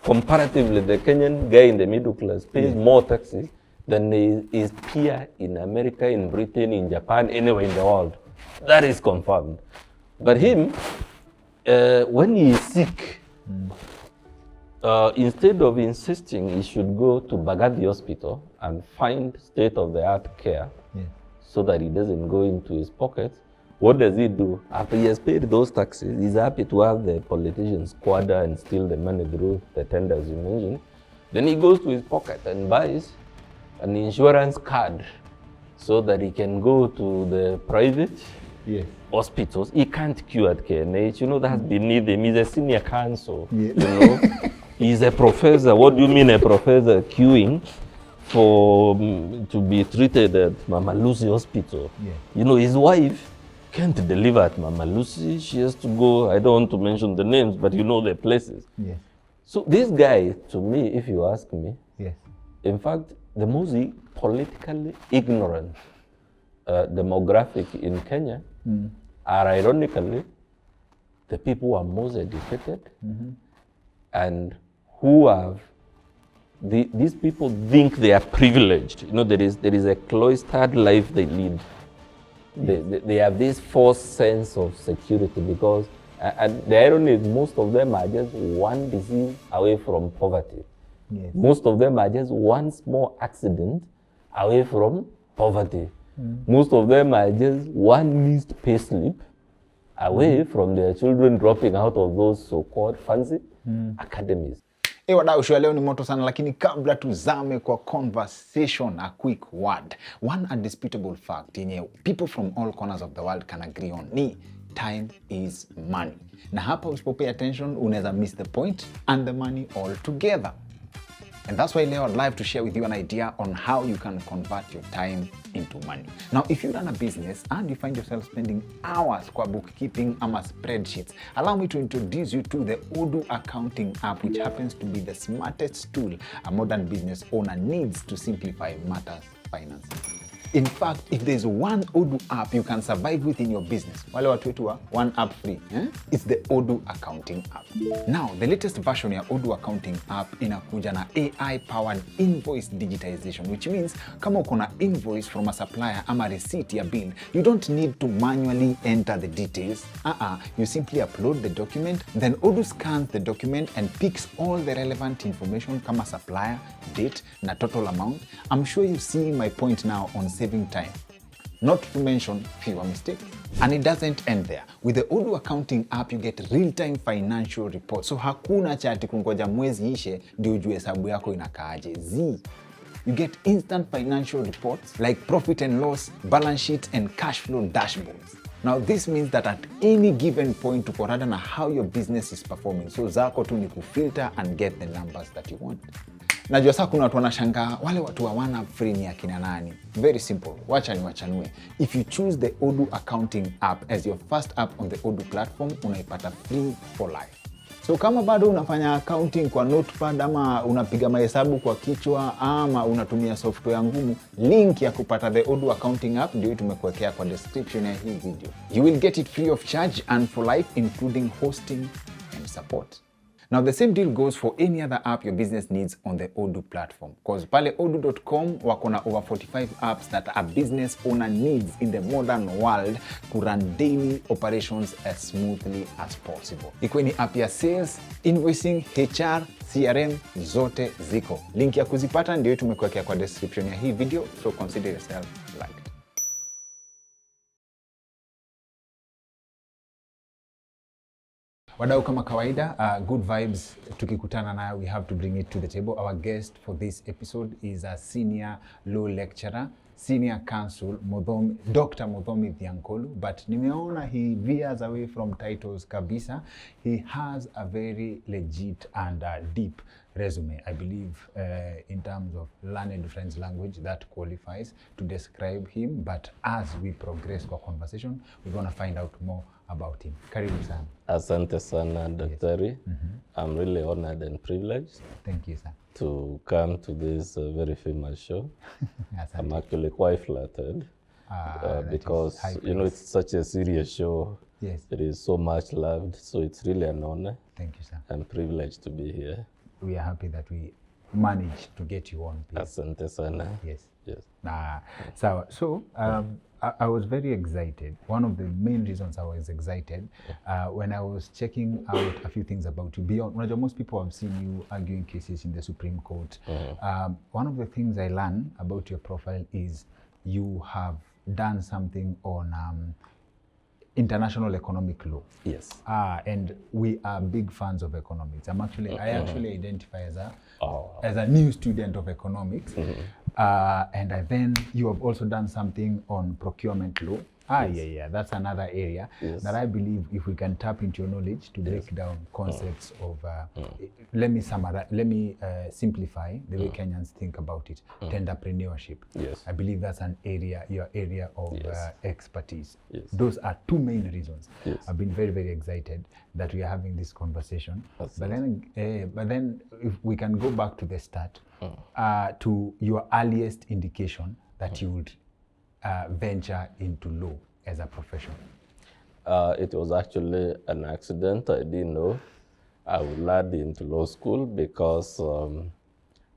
comparatively, the Kenyan guy in the middle class pays more taxes than his peer in America, in Britain, in Japan, anywhere in the world. That is confirmed. But him, when he is sick, instead of insisting he should go to Baghdadi Hospital and find state-of-the-art care so that he doesn't go into his pockets, what does he do? After he has paid those taxes, he's happy to have the politicians squander and steal the money through the tenders you mentioned. Then he goes to his pocket and buys an insurance card so that he can go to the private hospitals. He can't queue at KNH, you know, that's beneath him. He's a senior counsel, you know. He's a professor. What do you mean a professor queuing for to be treated at Mama Lucy Hospital? You know, his wife can't deliver at Mama Lucy. She has to go, I don't want to mention the names, but you know the places. So this guy, to me, if you ask me, in fact, the most politically ignorant demographic in Kenya are ironically the people who are most educated and who have, these people think they are privileged. You know, there is a cloistered life they lead. They have this false sense of security because, and the irony is most of them are just one disease away from poverty. Most of them are just one small accident away from poverty. Most of them are just one missed pay slip away from their children dropping out of those so-called fancy academies. Wadau, show leo ni moto sana, lakini kabla tuzame kwa conversation, a quick word. One undisputable fact yenye people from all corners of the world can agree on ni time is money. Na hapa usipo pay attention, unaweza miss the point and the money altogether. And that's why Leo I'd like to share with you an idea on how you can convert your time into money. Now, if you run a business and you find yourself spending hours kwa bookkeeping ama spreadsheets, allow me to introduce you to the Odoo accounting app, which happens to be the smartest tool a modern business owner needs to simplify matters finance. In fact, if there's one Odoo app you can survive with in your business, wale watu wetu wa one app free, it's the Odoo accounting app. Now, the latest version ya Odoo accounting app inakuja na AI-powered invoice digitization, which means kama uko na invoice from a supplier ama receipt ya bill, you don't need to manually enter the details. You simply upload the document, then Odoo scans the document and picks all the relevant information kama supplier, date, na total amount. I'm sure you see my point now on saving time, not to mention fewer mistakes. And it doesn't end there. With the Odoo accounting app, you get real-time financial reports. So hakuna chati kungoja mwezi ishe ndio ujue hesabu yako inakaaje. You get instant financial reports like profit and loss, balance sheet, and cash flow dashboards. Now, this means that at any given point, tuko rada na how your business is performing. So zako tu ni kufilter and get the numbers that you want. Najua sasa kuna watu wanashangaa wale watu hawana free ni akina nani. Very simple. Wacha niwachanue. If you choose the Odoo accounting app as your first app on the Odoo platform, unaipata free for life. So kama bado unafanya accounting kwa notepad ama unapiga mahesabu kwa kichwa ama unatumia software ngumu, link ya kupata the Odoo accounting app ndio tumekuwekea kwa description ya hii video. You will get it free of charge and for life, including hosting and support. Now, the same deal goes for any other app your business needs on the Odoo platform. Because pale odoo.com wako na over 45 apps that a business owner needs in the modern world to run daily operations as smoothly as possible. Ikuwe ni app ya sales, invoicing, HR, CRM, zote ziko. Link ya kuzipata ndio tumekuwekea kwa description ya hii video, so consider yourself liked. Wadau, kama kawaida, good vibes tukikutana nayo, we have to bring it to the table. Our guest for this episode is a senior law lecturer, senior counsel, Dr. Muthomi Thiankolu, but nimeona he veers away from titles kabisa. He has a very legit and deep resume. I believe in terms of learned French language that qualifies to describe him, but as we progress kwa conversation, we're going to find out more about him. Karibu sana. Asante sana, Daktari. Yes. I'm really honored and privileged. Thank you, sir. To come to this very famous show. I'm actually quite flattered because, you know, it's such a serious show. Yes. It is so much loved, so it's really an honor. Thank you, sir. I'm privileged to be here. we are happy that we managed to get you on. Asante sana. Yes. Yes. So I was very excited. One of the main reasons I was excited when I was checking out a few things about you. Beyond, most people have seen you arguing cases in the Supreme Court. One of the things I learned about your profile is you have done something on international economic law. Yes. And we are big fans of economics. I actually identify as a new student of economics. And then you have also done something on procurement law. That's another area that I believe if we can tap into your knowledge to break down concepts of, let me simplify the way Kenyans think about it, tenderpreneurship. Yes. I believe that's your area of expertise. Yes. Those are two main reasons. Yes. I've been very, very excited that we are having this conversation. But then if we can go back to the start, to your earliest indication that you would venture into law as a profession? It was actually an accident. I didn't know I would land into law school because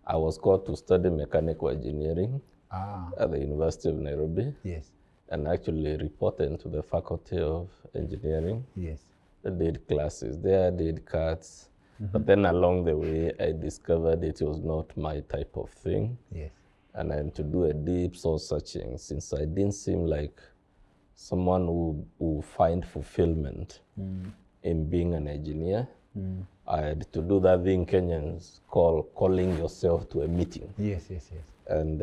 I was called to study mechanical engineering at the University of Nairobi. Yes. And actually reported to the Faculty of Engineering. Yes. I did classes there, did cards. But then along the way, I discovered it was not my type of thing. Yes. And then to do a deep soul searching, since I didn't seem like someone who find fulfillment in being an engineer, I had to do that thing Kenyans call calling yourself to a meeting. Yes. And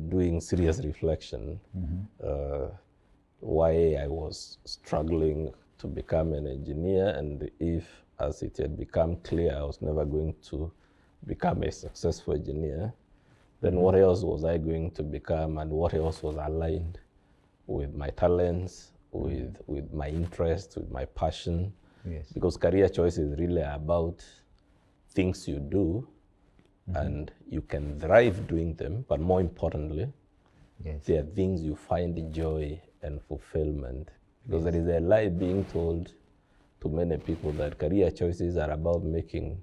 doing serious reflection why I was struggling to become an engineer, and if, as it had become clear, I was never going to become a successful engineer, then what else was I going to become, and what else was aligned with my talents, with my interests, with my passion? Yes. Because career choice is really about things you do, and you can thrive doing them, but more importantly, they are things you find joy and fulfillment. Because there is a lie being told to many people that career choices are about making,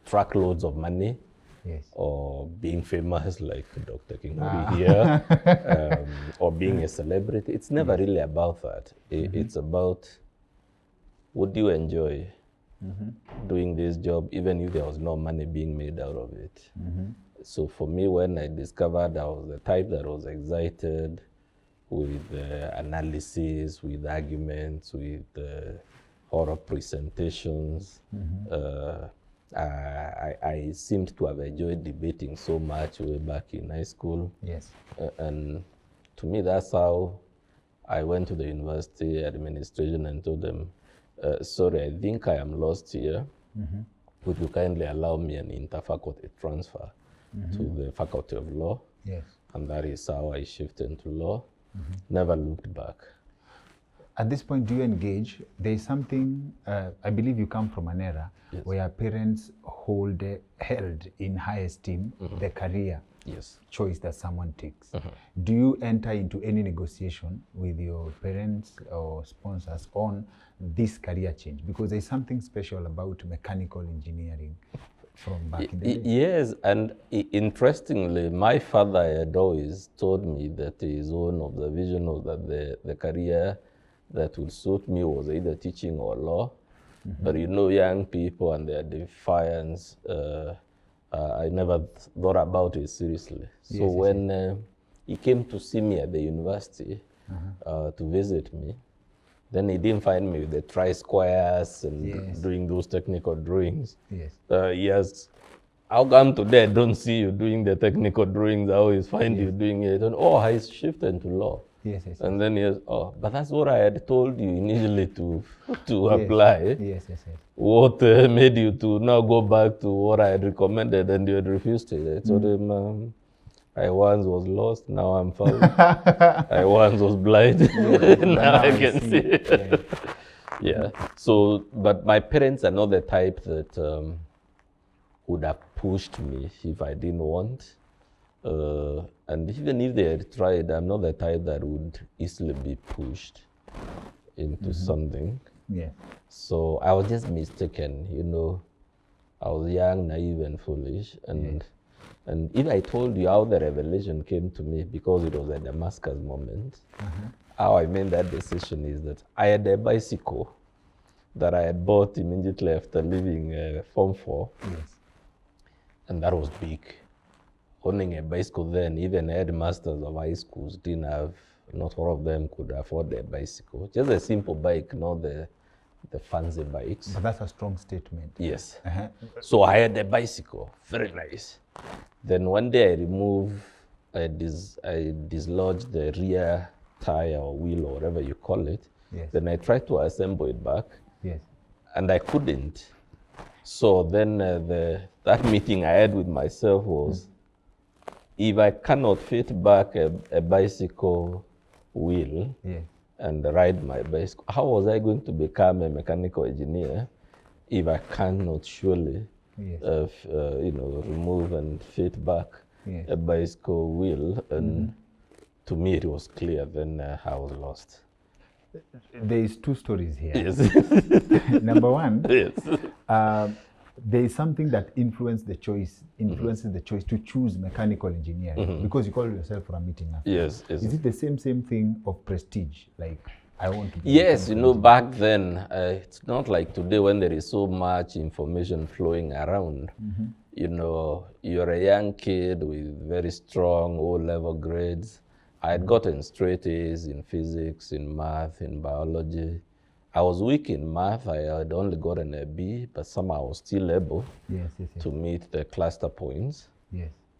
truckloads of money, or being famous like Dr. Kingori here, or being a celebrity. It's never really about that. It's about, would you enjoy doing this job even if there was no money being made out of it? So for me, when I discovered I was the type that was excited with analysis, with arguments, with horror presentations, I seemed to have enjoyed debating so much way back in high school. Yes. And to me, that's how I went to the university administration and told them, sorry, I think I am lost here. Would you kindly allow me an interfaculty transfer to the Faculty of Law? Yes. And that is how I shifted into law. Never looked back. At this point, do you engage? There's something, I believe you come from an era where parents held in high esteem the career choice that someone takes. Do you enter into any negotiation with your parents or sponsors on this career change? Because there's something special about mechanical engineering from back in the day. Yes, and interestingly, my father had always told me that his own of the vision was that the career that would suit me was either teaching or law. But young people and their defiance, I never thought about it seriously. So when he came to see me at the university to visit me, then he didn't find me with the tri-squares and doing those technical drawings. Yes. How come today I don't see you doing the technical drawings? I always find you doing it. And I shifted to law. And then but that's what I had told you initially to apply. What made you to now go back to what I had recommended and you had refused it? I told him, I once was lost, now I'm found. I once was blind, now I can see. So, but my parents are not the type that would have pushed me if I didn't want. And even if they had tried, I'm not the type that would easily be pushed into something. So I was just mistaken, I was young, naive, and foolish. And if I told you how the revelation came to me, because it was a Damascus moment, how I made that decision is that I had a bicycle that I had bought immediately after leaving Form 4. Yes. And that was big. Owning a bicycle then, even headmasters of high schools didn't have, not all of them could afford a bicycle. Just a simple bike, not the fancy bikes. But that's a strong statement. Yes. So I had a bicycle, very nice. Then one day I dislodged the rear tire or wheel or whatever you call it. Yes. Then I tried to assemble it back. Yes. And I couldn't. So then that meeting I had with myself was, if I cannot fit back a bicycle wheel and ride my bicycle, how was I going to become a mechanical engineer if I cannot surely remove and fit back a bicycle wheel? And to me it was clear, then I was lost. There is two stories here. Yes. Number one, yes. There is something that influences the choice to choose mechanical engineering, because you call yourself from a meeting after. Yes. Is it the same thing of prestige? Like, I want to be Yes, back then, it's not like today when there is so much information flowing around. You're a young kid with very strong O-level grades. I had gotten straight A's in physics, in math, in biology. I was weak in math. I had only gotten a B, but somehow I was still able to meet the cluster points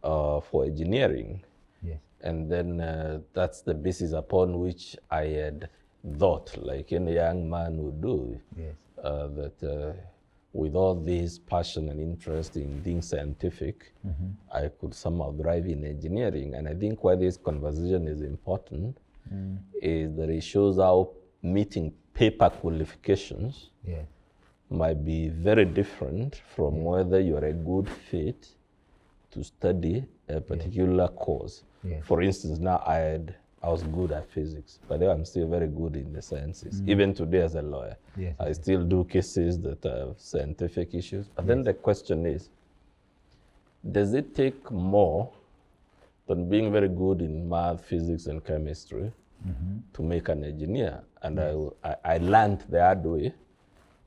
for engineering. Yes. And then that's the basis upon which I had thought, like any young man would do, that with all this passion and interest in being scientific, I could somehow thrive in engineering. And I think why this conversation is important is that it shows how meeting paper qualifications might be very different from whether you're a good fit to study a particular course. For instance, now I was good at physics, but I'm still very good in the sciences. Even today as a lawyer, I still do cases that have scientific issues. But then the question is, does it take more than being very good in math, physics, and chemistry to make an engineer? And I learned the hard way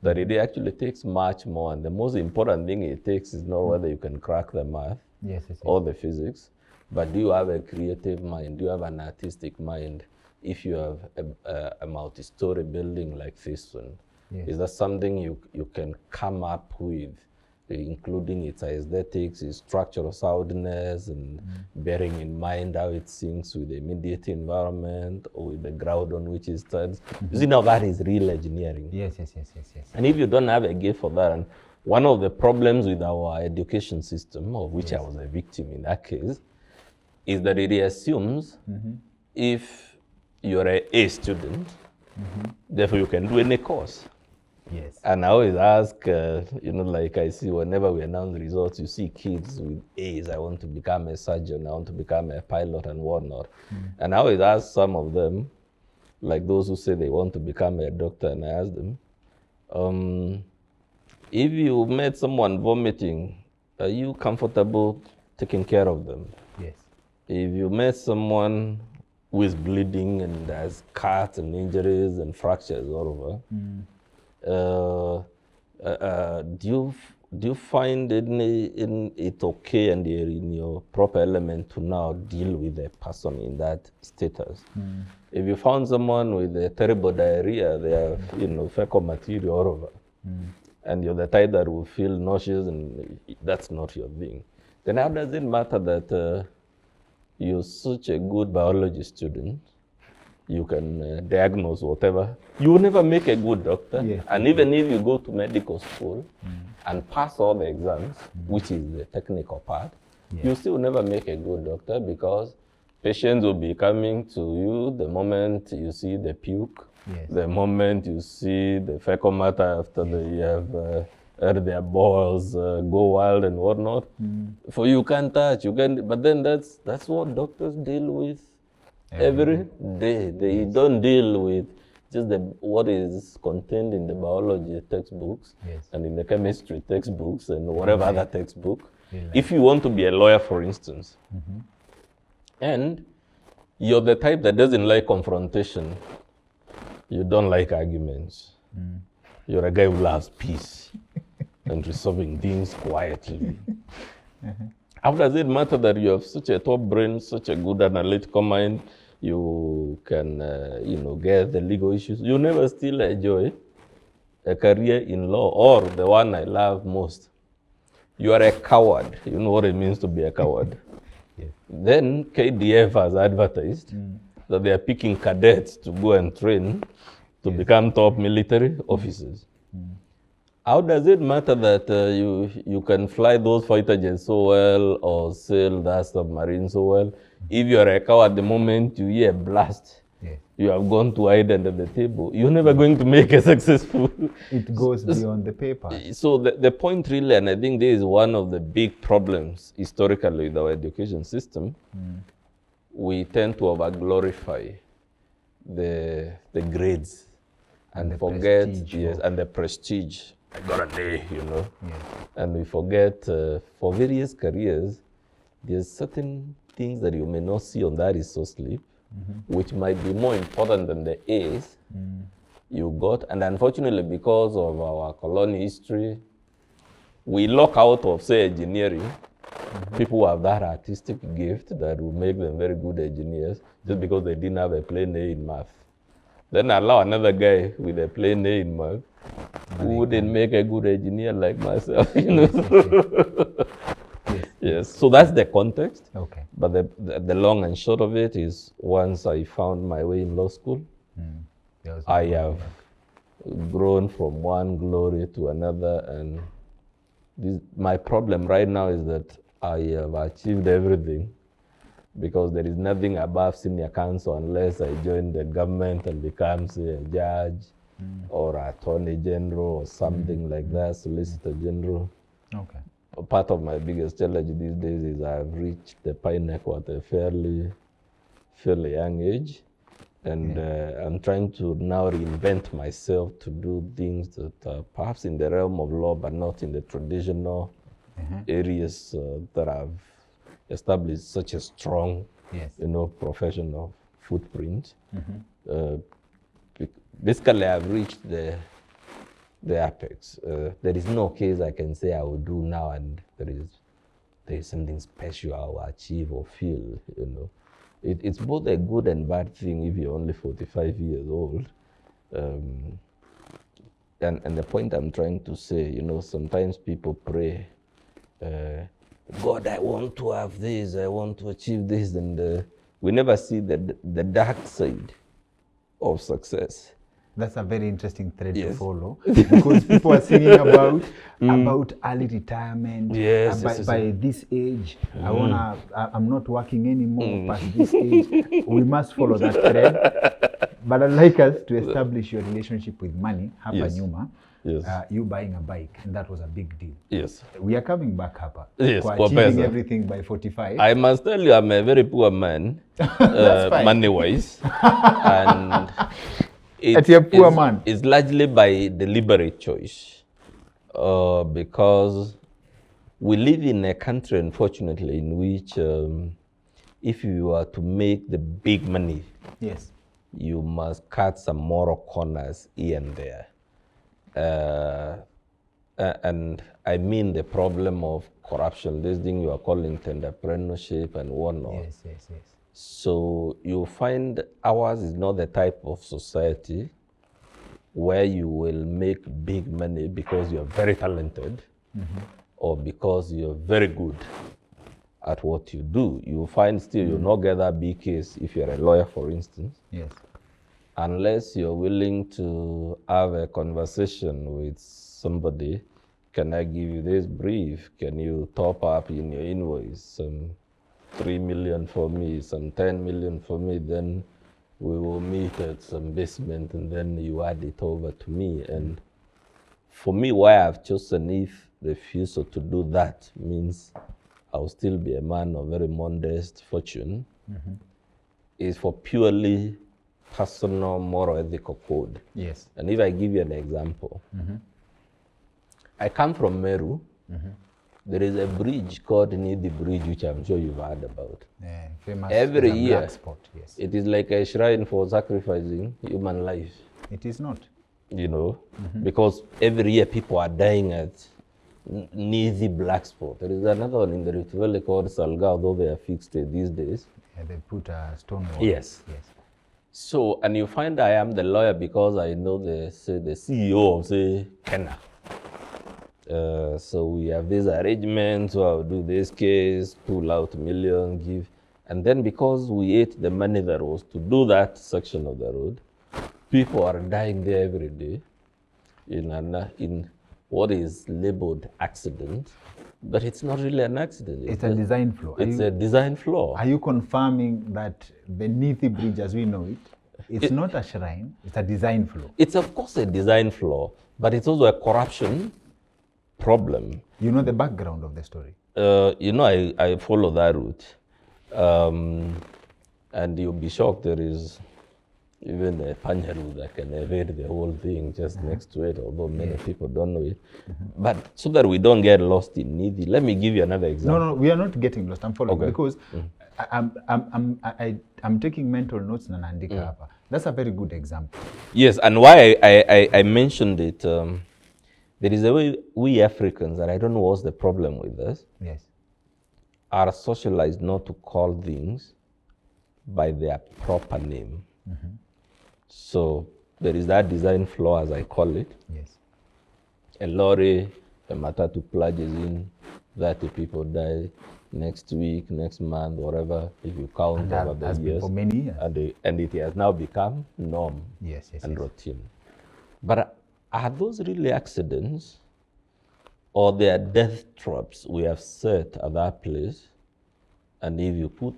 that it actually takes much more. And the most important thing it takes is not whether you can crack the math or the physics, but do you have a creative mind? Do you have an artistic mind? If you have a multi-story building like this one, is that something you can come up with, including its aesthetics, its structural soundness, and bearing in mind how it syncs with the immediate environment or with the ground on which it stands? You see, now that is real engineering. Yes. And if you don't have a gift for that, and one of the problems with our education system, of which I was a victim in that case, is that it assumes if you're an A student, therefore you can do any course. Yes. And I always ask, like I see whenever we announce results, you see kids with A's. I want to become a surgeon, I want to become a pilot and whatnot. And I always ask some of them, like those who say they want to become a doctor, and I ask them, if you met someone vomiting, are you comfortable taking care of them? Yes. If you met someone who is bleeding and has cuts and injuries and fractures all over, do you find it okay and you're in your proper element to now deal with a person in that status? If you found someone with a terrible diarrhea, they have fecal material all over, and you're the type that will feel nauseous and that's not your thing, then how does it matter that you're such a good biology student? You can diagnose whatever. You will never make a good doctor. Yes. And even if you go to medical school and pass all the exams, which is the technical part, you still never make a good doctor, because patients will be coming to you the moment you see the puke, the moment you see the fecal matter after they have heard their balls go wild and whatnot. For you can't touch, but then that's what doctors deal with every day. They don't deal with just what is contained in the biology textbooks and in the chemistry textbooks and whatever other textbook. If you want to be a lawyer, for instance, and you're the type that doesn't like confrontation, you don't like arguments, you're a guy who loves peace and resolving things quietly. How does it matter that you have such a top brain, such a good analytical mind, you can, get the legal issues? You never still enjoy a career in law, or the one I love most. You are a coward. You know what it means to be a coward. Then KDF has advertised that they are picking cadets to go and train to become top military officers. How does it matter that you can fly those fighter jets so well or sail that submarine so well? If you are a coward, the moment you hear a blast, you have gone to hide under the table. You're never going to make a successful. It goes beyond the paper. So the point really, and I think this is one of the big problems historically with our education system, we tend to over-glorify the grades and forget, and the prestige. I got an A, and we forget for various careers, there's certain things that you may not see on that resource slip, which might be more important than the A's you got. And unfortunately, because of our colonial history, we lock out of, say, engineering, people who have that artistic gift that will make them very good engineers just because they didn't have a plain A in math. Then allow another guy with a plain A in math who wouldn't make a good engineer like myself, Yes, so that's the context. But the long and short of it is, once I found my way in law school, I have grown from one glory to another. And my problem right now is that I have achieved everything, because there is nothing above senior counsel unless I join the government and become, say, a judge or attorney general or something like that, solicitor general. Part of my biggest challenge these days is I've reached the pinnacle at a fairly young age, and I'm trying to now reinvent myself to do things that are perhaps in the realm of law, but not in the traditional areas that have established such a strong, professional footprint. Basically, I've reached the apex. There is no case I can say I will do now and there is something special I will achieve or feel, It's both a good and bad thing if you're only 45 years old. And the point I'm trying to say, sometimes people pray, God, I want to have this, I want to achieve this, and we never see the dark side of success. That's a very interesting thread to follow, because people are singing about early retirement. By this age, I'm not working anymore past this age. We must follow that thread. But I'd like us to establish your relationship with money, hapa nyuma. You buying a bike, and that was a big deal. We are coming back hapa. Achieving everything by 45. I must tell you, I'm a very poor man, money-wise. And it's largely by deliberate choice, because we live in a country, unfortunately, in which if you are to make the big money, you must cut some moral corners here and there. And I mean the problem of corruption, this thing you are calling entrepreneurship and whatnot. So you find ours is not the type of society where you will make big money because you're very talented or because you're very good at what you do. You find still you'll not get that big case if you're a lawyer, for instance. Unless you're willing to have a conversation with somebody. Can I give you this brief? Can you top up in your invoice some 3 million for me, some 10 million for me? Then we will meet at some basement and then you add it over to me. And for me, why I've chosen if the refusal to do that means I'll still be a man of very modest fortune, is for purely personal moral ethical code. Yes. And if I give you an example, I come from Meru. There is a bridge called Nidi Bridge, which I'm sure you've heard about. Yeah, famous. Every it's a year, black spot, yes. it is like a shrine for sacrificing human life. It is not. You know, because every year people are dying at Nidi Black Spot. There is another one in the Rift Valley called Salga, although they are fixed these days. Yeah, they put a stone wall. Yes. Yes. So, and you find I am the lawyer because I know the CEO of, say, Kenya. So we have these arrangements, so I'll do this case, pull out a million, give. And then because we ate the money that was to do that section of the road, people are dying there every day in what is labeled accident, but it's not really an accident. It's a design flaw. It's a design flaw. Are you confirming that the Nithi Bridge as we know it, it's not a shrine, it's a design flaw? It's of course a design flaw, but it's also a corruption problem. You know the background of the story? I follow that route. And you'll be shocked there is even a Panjaru that can evade the whole thing just next to it, although many people don't know it. But so that we don't get lost in Nidi, let me give you another example. No, we are not getting lost. I'm following Okay. because I'm taking mental notes na naandika hapa. That's a very good example. Yes, and why I mentioned it, there is a way we Africans, and I don't know what's the problem with us, Yes. are socialized not to call things by their proper name. So there is that design flaw, as I call it. Yes. A lorry, a matatu plunges in, 30 people die next week, next month, whatever, if you count And over that the has been years. for many years. And it has now become norm Yes, yes, and yes. routine. But are those really accidents, or they are death traps we have set at that place? And if you put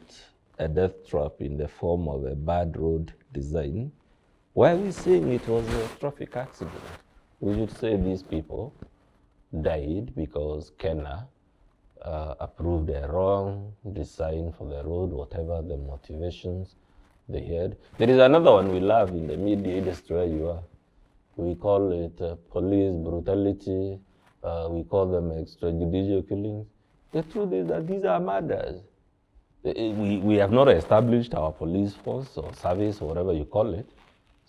a death trap in the form of a bad road design, why are we saying it was a traffic accident? We should say these people died because Kenya approved a wrong design for the road, whatever the motivations they had. There is another one we love in the media industry where you are. We call it police brutality. We call them extrajudicial killings. The truth is that these are murders. We have not established our police force or service or whatever you call it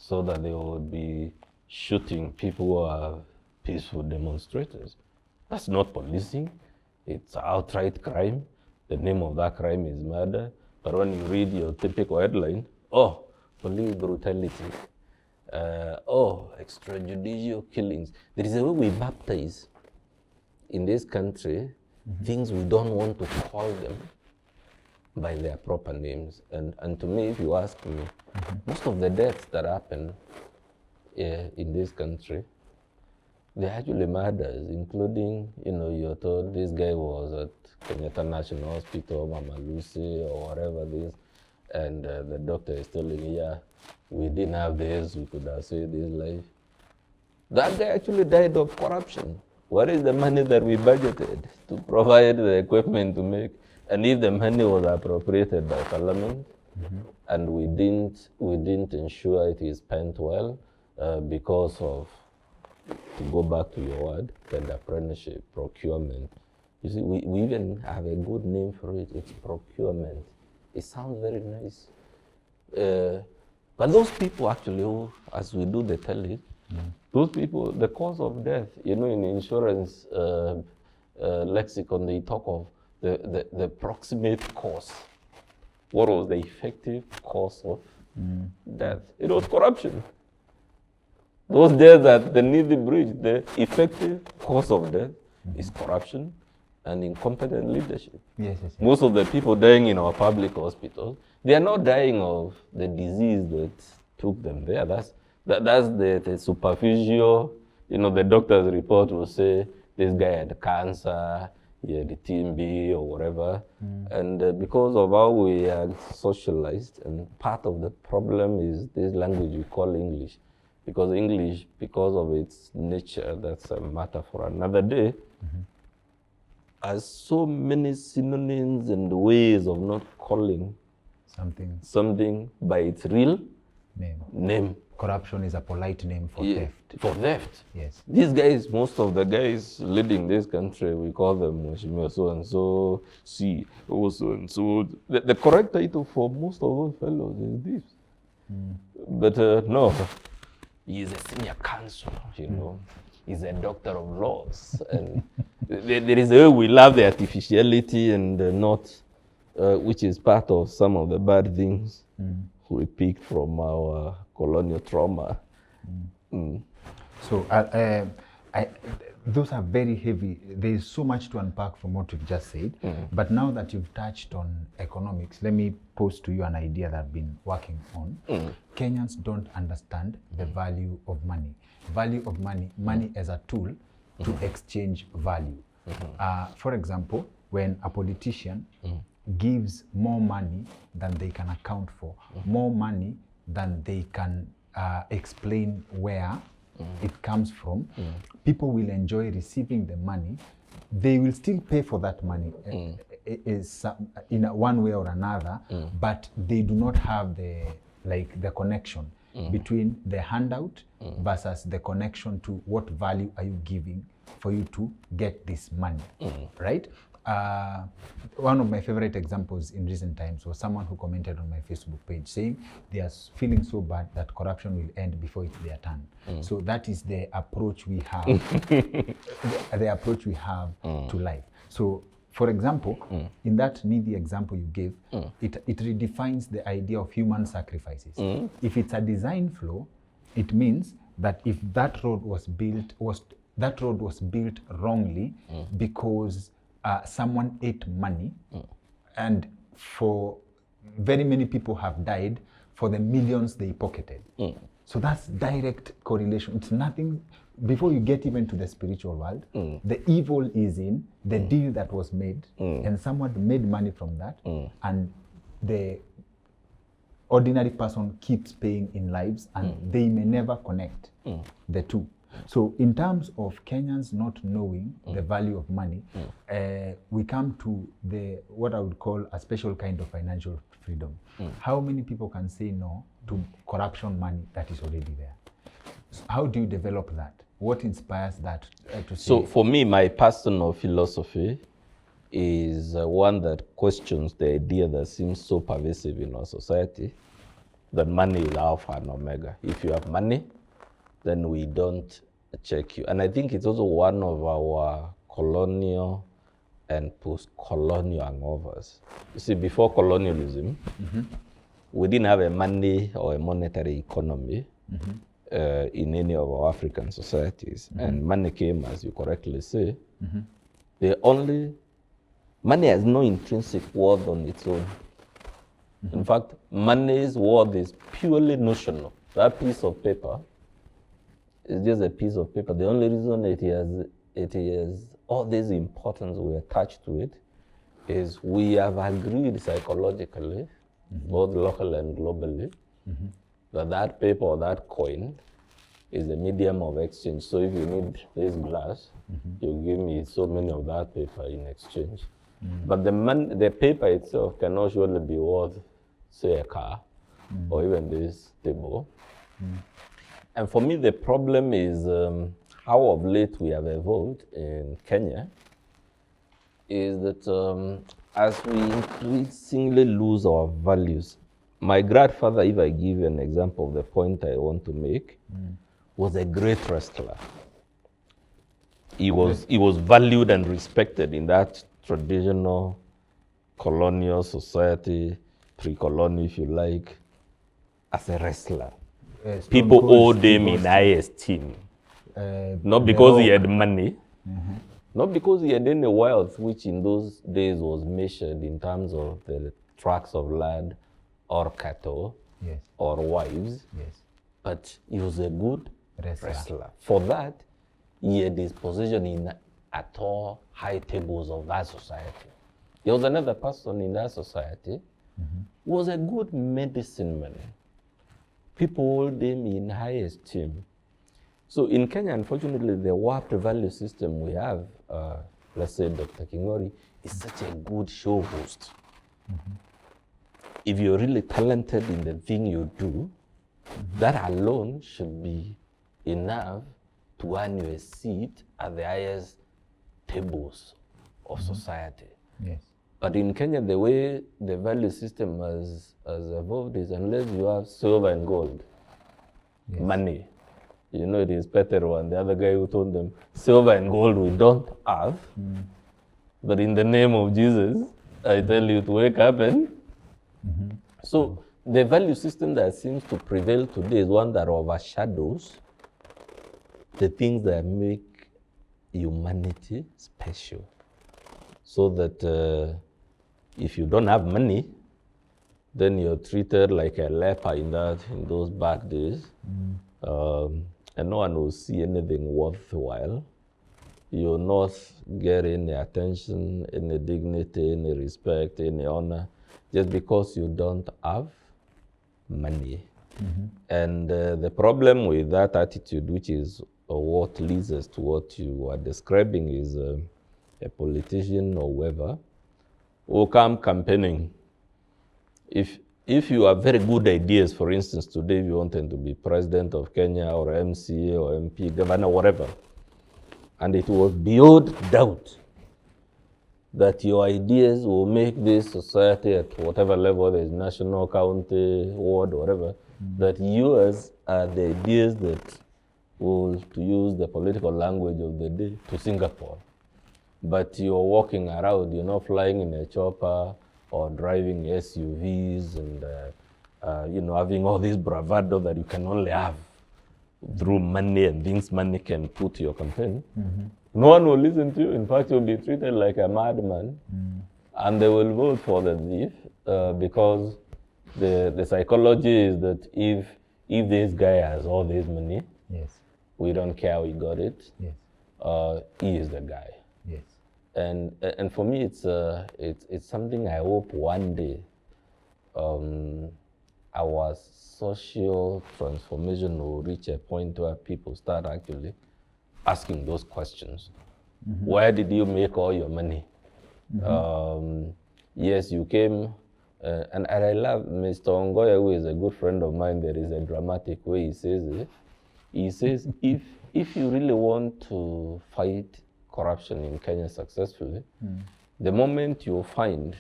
so that they would be shooting people who are peaceful demonstrators. That's not policing. It's outright crime. The name of that crime is murder. But when you read your typical headline, oh, police brutality, extrajudicial killings. There is a way we baptize in this country things we don't want to call them by their proper names. And to me, if you ask me, most of the deaths that happen in this country, they're actually murders, including, you're told this guy was at Kenyatta National Hospital, Mama Lucy, or whatever this, and the doctor is telling you, yeah, we didn't have this, we could have saved his life. That guy actually died of corruption. Where is the money that we budgeted to provide the equipment to make? And if the money was appropriated by Parliament, and we didn't ensure it is spent well because of, to go back to your word, the apprenticeship, procurement. You see, we even have a good name for it. It's procurement. It sounds very nice. But those people actually, who, as we do the telling, those people, the cause of death, in insurance lexicon, they talk of the proximate cause. What was the effective cause of death? It was corruption. Those days at the Nidi Bridge, the effective cause of death is corruption and incompetent leadership. Yes, yes, yes. Most of the people dying in our public hospitals, they are not dying of the disease that took them there. That's the superficial, the doctor's report will say this guy had cancer, he had TB or whatever. And because of how we are socialized, and part of the problem is this language we call English. Because English, because of its nature, that's a matter for another day, has so many synonyms and ways of not calling something by its real Name. Corruption is a polite name for Yeah, theft. for theft. Yes. These guys, most of the guys leading this country, we call them Mheshimiwa so-and-so, CEO so-and-so. The correct title for most of those fellows is this. But no, he is a senior counsel, you know. He's a doctor of laws. And there is a way we love the artificiality and not, which is part of some of the bad things we picked from our colonial trauma. So those are very heavy. There is so much to unpack from what you've just said. But now that you've touched on economics, let me pose to you an idea that I've been working on. Kenyans don't understand the value of money. Value of money, money as a tool to exchange value. For example, when a politician gives more money than they can account for, more money than they can explain where it comes from, people will enjoy receiving the money. They will still pay for that money in one way or another, but they do not have the connection between the handout versus the connection to what value are you giving for you to get this money, right? One of my favorite examples in recent times was someone who commented on my Facebook page saying they are feeling so bad that corruption will end before it's their turn. So that is the approach we have, the approach we have to life. So, for example, in that needy example you gave, it redefines the idea of human sacrifices. If it's a design flaw, it means that if that road was built, wrongly because someone ate money, and for very many people have died for the millions they pocketed. So that's direct correlation. It's nothing, before you get even to the spiritual world, the evil is in the deal that was made, and someone made money from that, and the ordinary person keeps paying in lives, and they may never connect the two. So in terms of Kenyans not knowing the value of money, we come to what I would call a special kind of financial freedom. How many people can say no to corruption money that is already there? So how do you develop that? What inspires that to say? So for me, my personal philosophy is one that questions the idea that seems so pervasive in our society, that money is alpha and omega. If you have money, then we don't check you. And I think it's also one of our colonial and post-colonial hangovers. You see, before colonialism, we didn't have a money or a monetary economy in any of our African societies. And money came, as you correctly say, money has no intrinsic worth on its own. In fact, money's worth is purely notional. That piece of paper is just a piece of paper. The only reason it has all this importance we attach to it is we have agreed psychologically, both local and globally, that paper or that coin is a medium of exchange. So if you need this glass, you give me so many of that paper in exchange. But the paper itself cannot surely be worth, say, a car or even this table. And for me, the problem is how of late we have evolved in Kenya is that as we increasingly lose our values, my grandfather, if I give you an example of the point I want to make, was a great wrestler. He was valued and respected in that traditional colonial society, pre-colonial if you like, as a wrestler. People owed him in high esteem. Not because he had money, not because he had any wealth, which in those days was measured in terms of the tracts of land or cattle or wives, but he was a good wrestler. For that, he had his position in at all high tables of that society. There was another person in that society who was a good medicine man. People hold him in high esteem. So in Kenya, unfortunately, the warped value system we have, let's say Dr. Kingori, is such a good show host. If you're really talented in the thing you do, That alone should be enough to earn you a seat at the highest tables of society. Yes. But in Kenya, the way the value system has evolved is unless you have silver and gold, money. You know, it is Petero and the other guy who told them, silver and gold we don't have, but in the name of Jesus, I tell you to wake up and... So the value system that seems to prevail today is one that overshadows the things that make humanity special. So that if you don't have money, then you're treated like a leper in those back days. And no one will see anything worthwhile. You'll not get any attention, any dignity, any respect, any honor, just because you don't have money. And the problem with that attitude, which is what leads us to what you are describing, is a politician or whoever will come campaigning. If you have very good ideas, for instance, today if you wanted to be president of Kenya or MCA or MP, governor, whatever, and it was beyond doubt that your ideas will make this society at whatever level, there is national, county, ward, whatever, that yours are the ideas that will, to use the political language of the day, to Singapore. But you're walking around, you're not flying in a chopper or driving SUVs and having all this bravado that you can only have through money and things money can put to your campaign. No one will listen to you. In fact, you'll be treated like a madman, and they will vote for the thief because the psychology is that if this guy has all this money, we don't care how he got it. He is the guy. And for me, it's something I hope one day our social transformation will reach a point where people start actually asking those questions. Where did you make all your money? Yes, you came, and I love Mr. Ongoya, who is a good friend of mine. There is a dramatic way he says it. He says, if you really want to fight corruption in Kenya successfully, the moment you find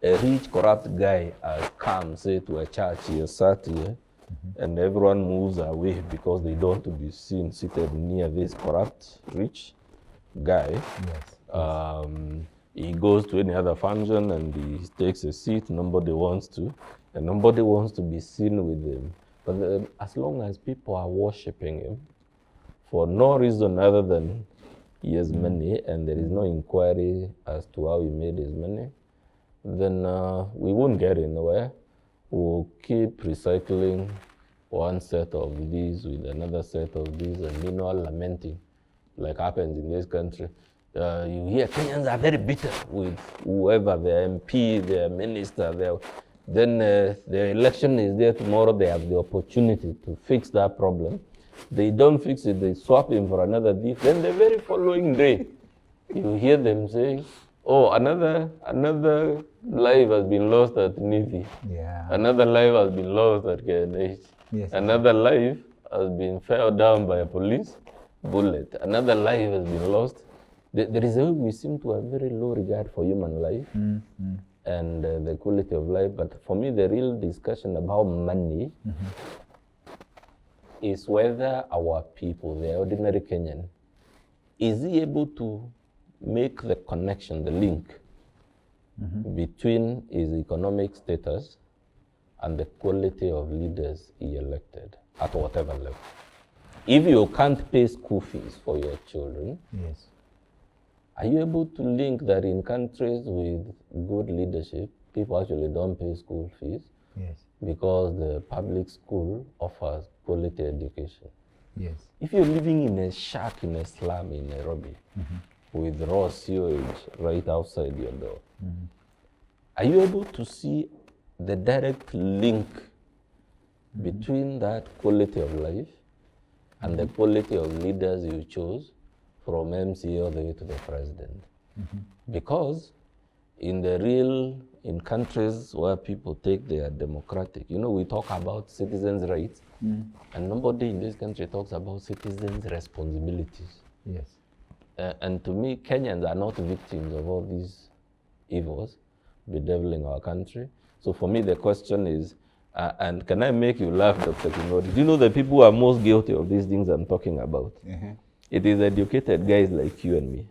a rich, corrupt guy has come, say, to a church, he has sat here, and everyone moves away because they don't want to be seen seated near this corrupt, rich guy. He goes to any other function and he takes a seat, nobody wants to, and nobody wants to be seen with him. But as long as people are worshiping him for no reason other than he has money and there is no inquiry as to how he made his money, then we won't get anywhere. We'll keep recycling one set of these with another set of these, and meanwhile lamenting, like happens in this country. You hear Kenyans are very bitter with whoever, their MP, their minister. Then the election is there tomorrow, they have the opportunity to fix that problem. They don't fix it, they swap him for another thief. Then the very following day, you hear them saying, oh, another life has been lost at Nithi. Another life has been lost at KNH. Another life has been fell down by a police bullet. Another life has been lost. There is a way we seem to have very low regard for human life and the quality of life. But for me, the real discussion about money is whether our people, the ordinary Kenyan, is he able to make the connection, the link between his economic status and the quality of leaders he elected at whatever level. If you can't pay school fees for your children, are you able to link that in countries with good leadership, people actually don't pay school fees because the public school offers quality education? If you're living in a shack in a slum in Nairobi with raw sewage right outside your door, are you able to see the direct link between that quality of life and the quality of leaders you chose from MCA all the way to the president? Because in the real in countries where people take their democratic, we talk about citizens' rights, and nobody in this country talks about citizens' responsibilities. Yes. And to me, Kenyans are not victims of all these evils bedeviling our country. So for me, the question is, and can I make you laugh, Dr. Kingori? Do you know the people who are most guilty of these things I'm talking about? It is educated guys like you and me.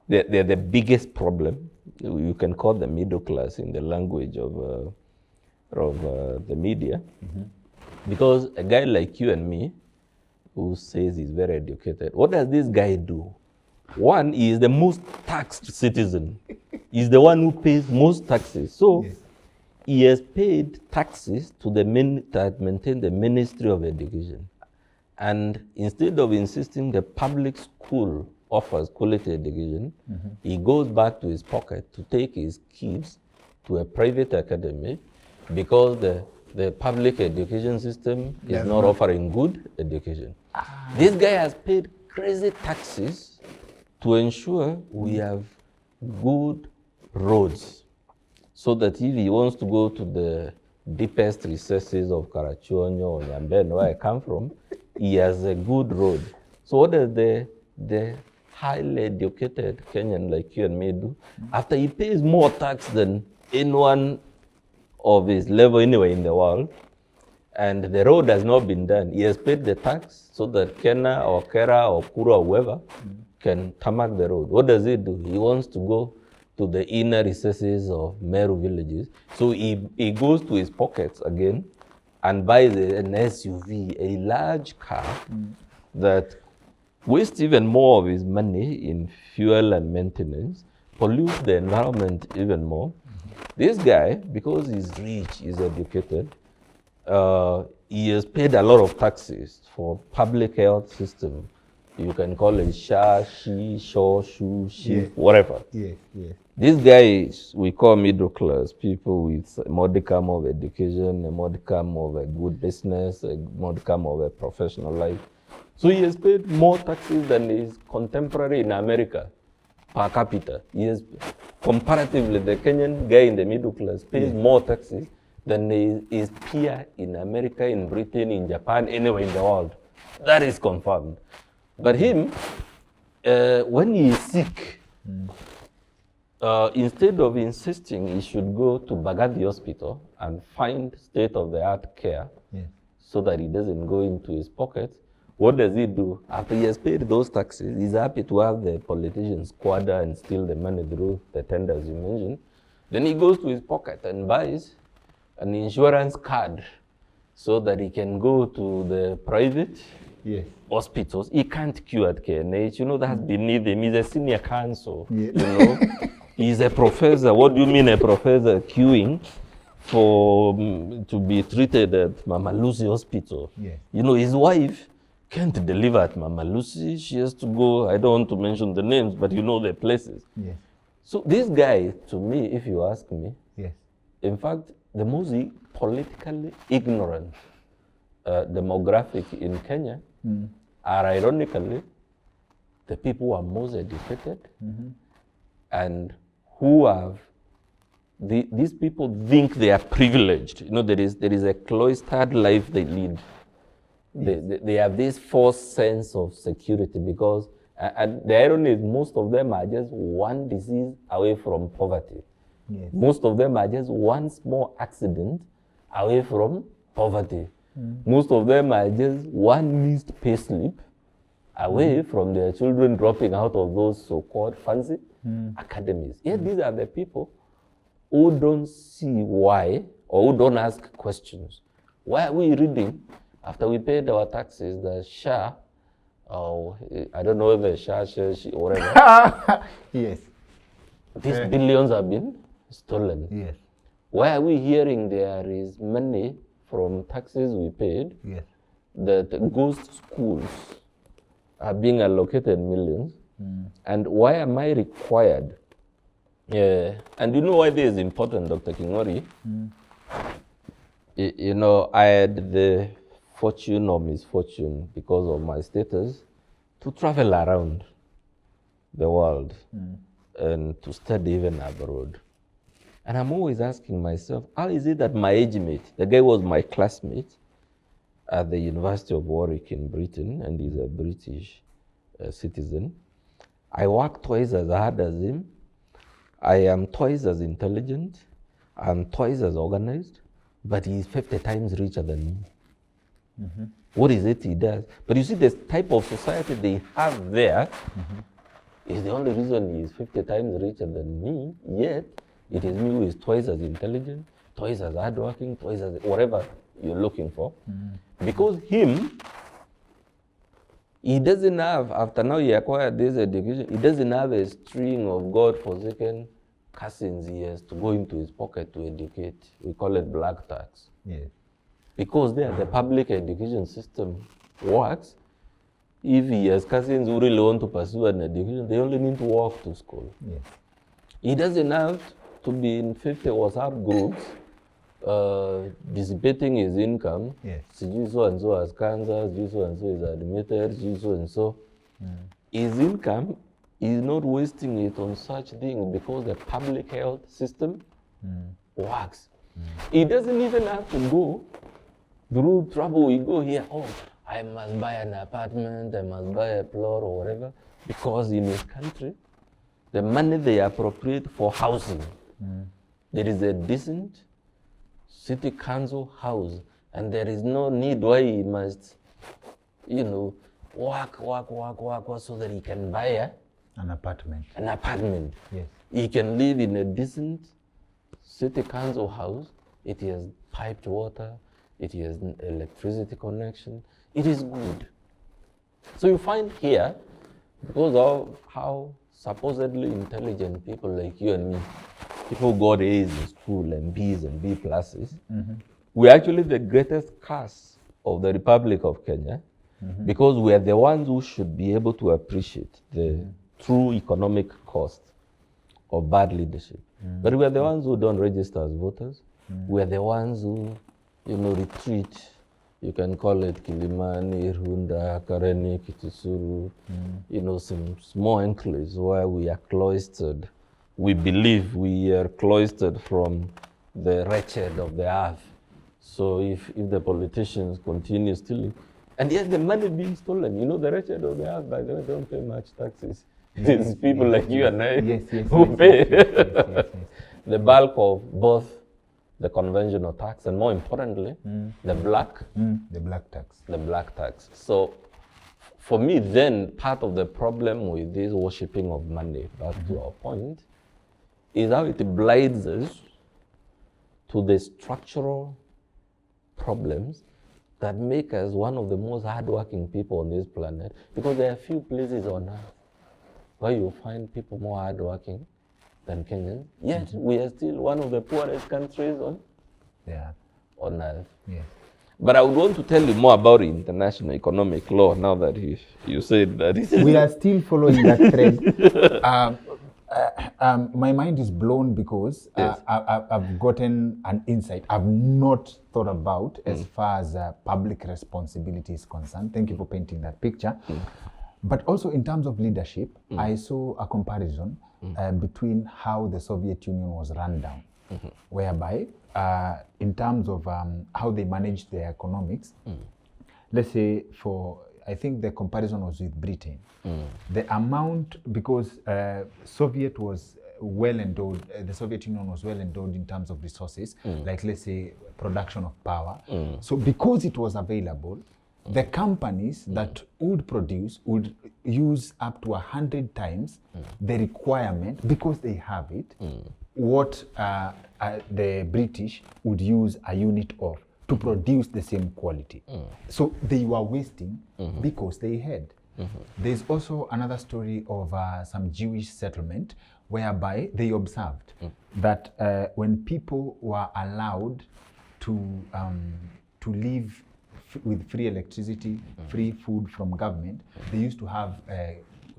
They're the biggest problem. You can call them middle class in the language of the media. Because a guy like you and me, who says he's very educated, what does this guy do? One, he is the most taxed citizen. He's the one who pays most taxes. So he has paid taxes to that maintain the Ministry of Education. And instead of insisting the public school offers quality education, he goes back to his pocket to take his kids to a private academy because the public education system is not offering good education. This guy has paid crazy taxes to ensure we have good roads, so that if he wants to go to the deepest recesses of Karachuonyo or Nyambene, where I come from, he has a good road. So what does the highly educated Kenyan like you and me do? After he pays more tax than anyone of his level anywhere in the world, and the road has not been done, he has paid the tax so that Kena or Kera or Kura or whoever can tarmac the road. What does he do? He wants to go to the inner recesses of Meru villages. So he goes to his pockets again and buys an SUV, a large car that wastes even more of his money in fuel and maintenance, pollutes the environment even more. This guy, because he's rich, he's educated, he has paid a lot of taxes for public health system. You can call it SHA, SHI, SHO, SHU, SHI, whatever. These guys, we call middle class, people with a modicum of education, a modicum of a good business, a modicum of a professional life. So he has paid more taxes than his contemporary in America per capita. He has, comparatively, the Kenyan guy in the middle class pays more taxes than his peer in America, in Britain, in Japan, anywhere in the world. That is confirmed. But him, when he is sick, instead of insisting he should go to Bagadi Hospital and find state-of-the-art care so that he doesn't go into his pockets, what does he do? After he has paid those taxes, he's happy to have the politicians squander and steal the money through the tenders you mentioned. Then he goes to his pocket and buys an insurance card so that he can go to the private hospitals. He can't queue at KNH. That's beneath him. He's a senior counsel. He's a professor. What do you mean a professor queuing to be treated at Mama Lucy Hospital? His wife can't deliver at Mama Lucy. She has to go, I don't want to mention the names, but you know the places. So this guy, to me, if you ask me, in fact, the most politically ignorant demographic in Kenya are ironically the people who are most educated and who have, these people think they are privileged. There is a cloistered life they lead. They have this false sense of security because, and the irony is most of them are just one disease away from poverty. Most of them are just one small accident away from poverty. Most of them are just one missed pay slip away from their children dropping out of those so-called fancy academies. Yet these are the people who don't see why, or who don't ask questions. Why are we reading, after we paid our taxes, the SHA, I don't know if the SHA, or whatever. These billions have been stolen. Why are we hearing there is money from taxes we paid that ghost schools are being allocated millions? And why am I required? And you know why this is important, Dr. Kingori? I had the fortune or misfortune because of my status to travel around the world and to study even abroad. And I'm always asking myself, how is it that my age mate, the guy was my classmate at the University of Warwick in Britain, and he's a British citizen. I work twice as hard as him. I am twice as intelligent. I'm twice as organized, but he's 50 times richer than me. Mm-hmm. What is it he does? But you see, the type of society they have there is the only reason he is 50 times richer than me, yet it is me who is twice as intelligent, twice as hardworking, twice as whatever you're looking for. Because him, he doesn't have, after now he acquired this education, he doesn't have a string of God-forsaken cousins he has to go into his pocket to educate. We call it black tax. Yes. Because there, the public education system works. If he has cousins who really want to pursue an education, they only need to walk to school. Yes. He doesn't have to be in 50 WhatsApp groups dissipating his income. Yes. So and so has cancer, so and so is admitted, so and so. His income is not wasting it on such things because the public health system works. He doesn't even have to go through trouble. We go here, oh, I must buy an apartment, I must buy a plot or whatever, because in his country, the money they appropriate for housing, there is a decent city council house, and there is no need why he must, work so that he can buy an apartment. Yes. He can live in a decent city council house. It has piped water, it has an electricity connection. It is good. So you find here, because of how supposedly intelligent people like you and me, people got A's in school and B's and B pluses, we're actually the greatest curse of the Republic of Kenya, because we are the ones who should be able to appreciate the true economic cost of bad leadership. But we are the ones who don't register as voters. We are the ones who, retreat. You can call it Kilimani, Runda, Kareni, Kitisuru, some small enclaves where we are cloistered. We believe we are cloistered from the wretched of the earth. So if the politicians continue stealing, and yet the money being stolen, the wretched of the earth, by the way, don't pay much taxes. These people like you and I who pay the bulk of both the conventional tax and, more importantly, the black tax. The black tax. So for me, then, part of the problem with this worshipping of money, back to our point, is how it blinds us to the structural problems that make us one of the most hardworking people on this planet, because there are few places on earth where you find people more hardworking than Kenyans. Yet we are still one of the poorest countries on earth. Yes. But I would want to tell you more about international economic law now that you said that. We are still following that thread. My mind is blown because I've gotten an insight I've not thought about as far as public responsibility is concerned. Thank you for painting that picture. But also in terms of leadership, I saw a comparison between how the Soviet Union was run down, whereby in terms of how they managed their economics, let's say I think the comparison was with Britain. The amount, because Soviet was well endowed, the Soviet Union was well endowed in terms of resources, like let's say production of power. So because it was available, the companies that would produce would use up to 100 times the requirement, because they have it, what the British would use a unit of to produce the same quality. So they were wasting because they had. There's also another story of some Jewish settlement whereby they observed that when people were allowed to live with free electricity, free food from government, they used to have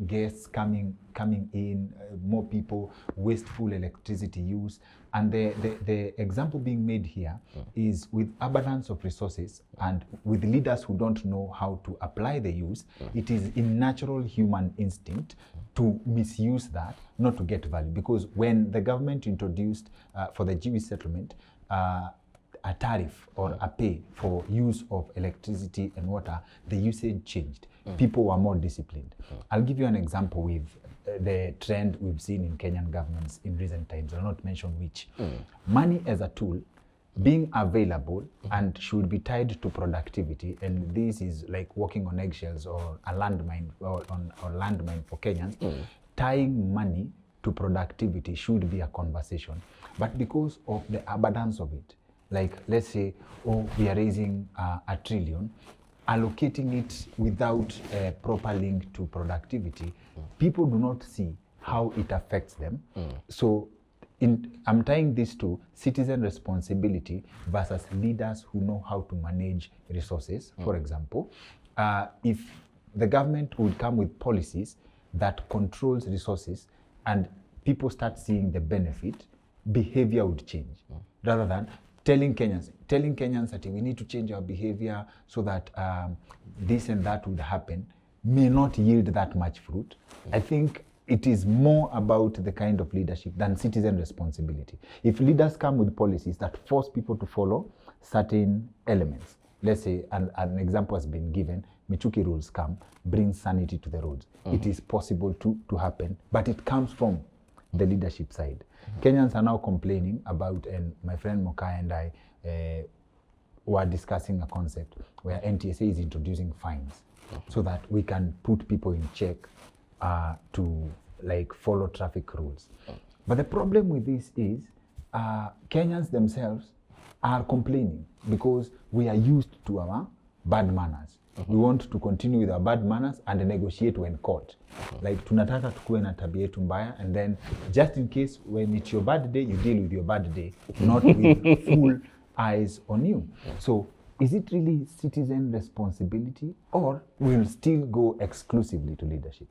guests coming in, more people, wasteful electricity use. And the example being made here is with abundance of resources and with leaders who don't know how to apply the use, it is in natural human instinct to misuse that, not to get value. Because when the government introduced for the Jewish settlement, a tariff or a pay for use of electricity and water, the usage changed. People were more disciplined. I'll give you an example with the trend we've seen in Kenyan governments in recent times. I'll not mention which. Money as a tool being available and should be tied to productivity, and this is like walking on eggshells or a landmine or landmine for Kenyans. Tying money to productivity should be a conversation, but because of the abundance of it, like let's say, oh, we are raising $1 trillion, allocating it without a proper link to productivity, people do not see how it affects them. So I'm tying this to citizen responsibility versus leaders who know how to manage resources. For example, if the government would come with policies that controls resources and people start seeing the benefit, behavior would change. Rather than telling Kenyans that we need to change our behavior so that this and that would happen, may not yield that much fruit. I think it is more about the kind of leadership than citizen responsibility. If leaders come with policies that force people to follow certain elements, let's say an example has been given, Michuki rules come, bring sanity to the roads. It is possible to happen, but it comes from the leadership side. Kenyans are now complaining about, and my friend Mokai and I were discussing a concept where NTSA is introducing fines so that we can put people in check to like follow traffic rules. But the problem with this is Kenyans themselves are complaining because we are used to our bad manners. We want to continue with our bad manners and negotiate when caught. Like tunataka tukue na tabia yetu mbaya, and then just in case when it's your bad day, you deal with your bad day, not with full eyes on you. So is it really citizen responsibility, or will still go exclusively to leadership?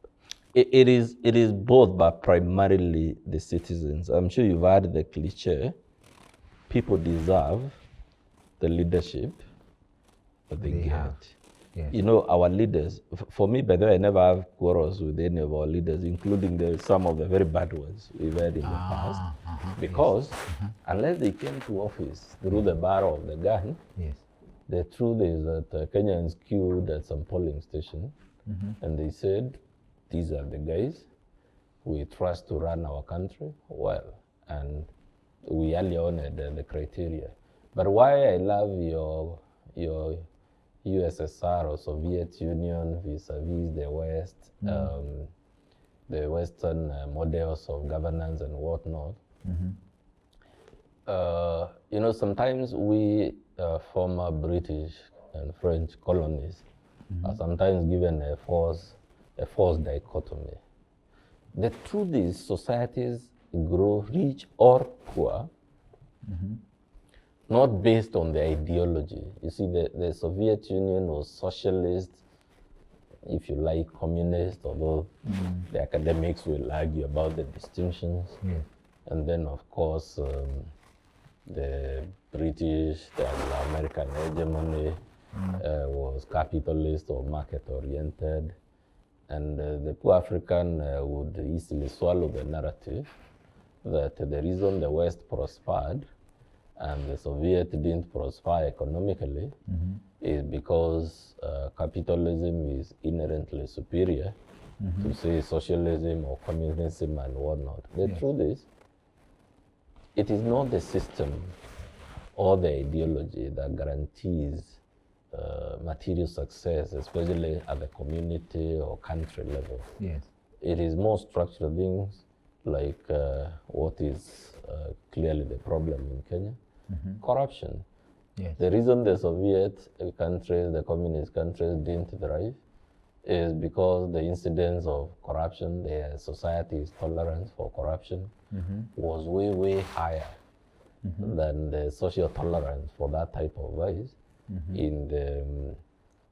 It is both, but primarily the citizens. I'm sure you've heard the cliche, people deserve the leadership that they get. Yes. You know, our leaders, for me, by the way, I never have quarrels with any of our leaders, including some of the very bad ones we've had in the past. Because unless they came to office through the barrel of the gun, the truth is that Kenyans queued at some polling station and they said, these are the guys we trust to run our country well. And we early honored the criteria. But why I love your USSR or Soviet Union vis-a-vis the West, the Western models of governance and whatnot. You know, sometimes we former British and French colonies are sometimes given a false dichotomy. The truth is societies grow rich or poor not based on the ideology. You see, the Soviet Union was socialist, if you like, communist, although the academics will argue about the distinctions. And then, of course, the British, the American hegemony was capitalist or market-oriented. And the poor African would easily swallow the narrative that the reason the West prospered and the Soviet didn't prosper economically is because capitalism is inherently superior to, say, socialism or communism and whatnot. The truth is, it is not the system or the ideology that guarantees material success, especially at the community or country level. It is more structural things like what is clearly the problem in Kenya. Corruption. The reason the Soviet countries, the communist countries didn't thrive is because the incidence of corruption, the society's tolerance for corruption was way, way higher than the social tolerance for that type of vice in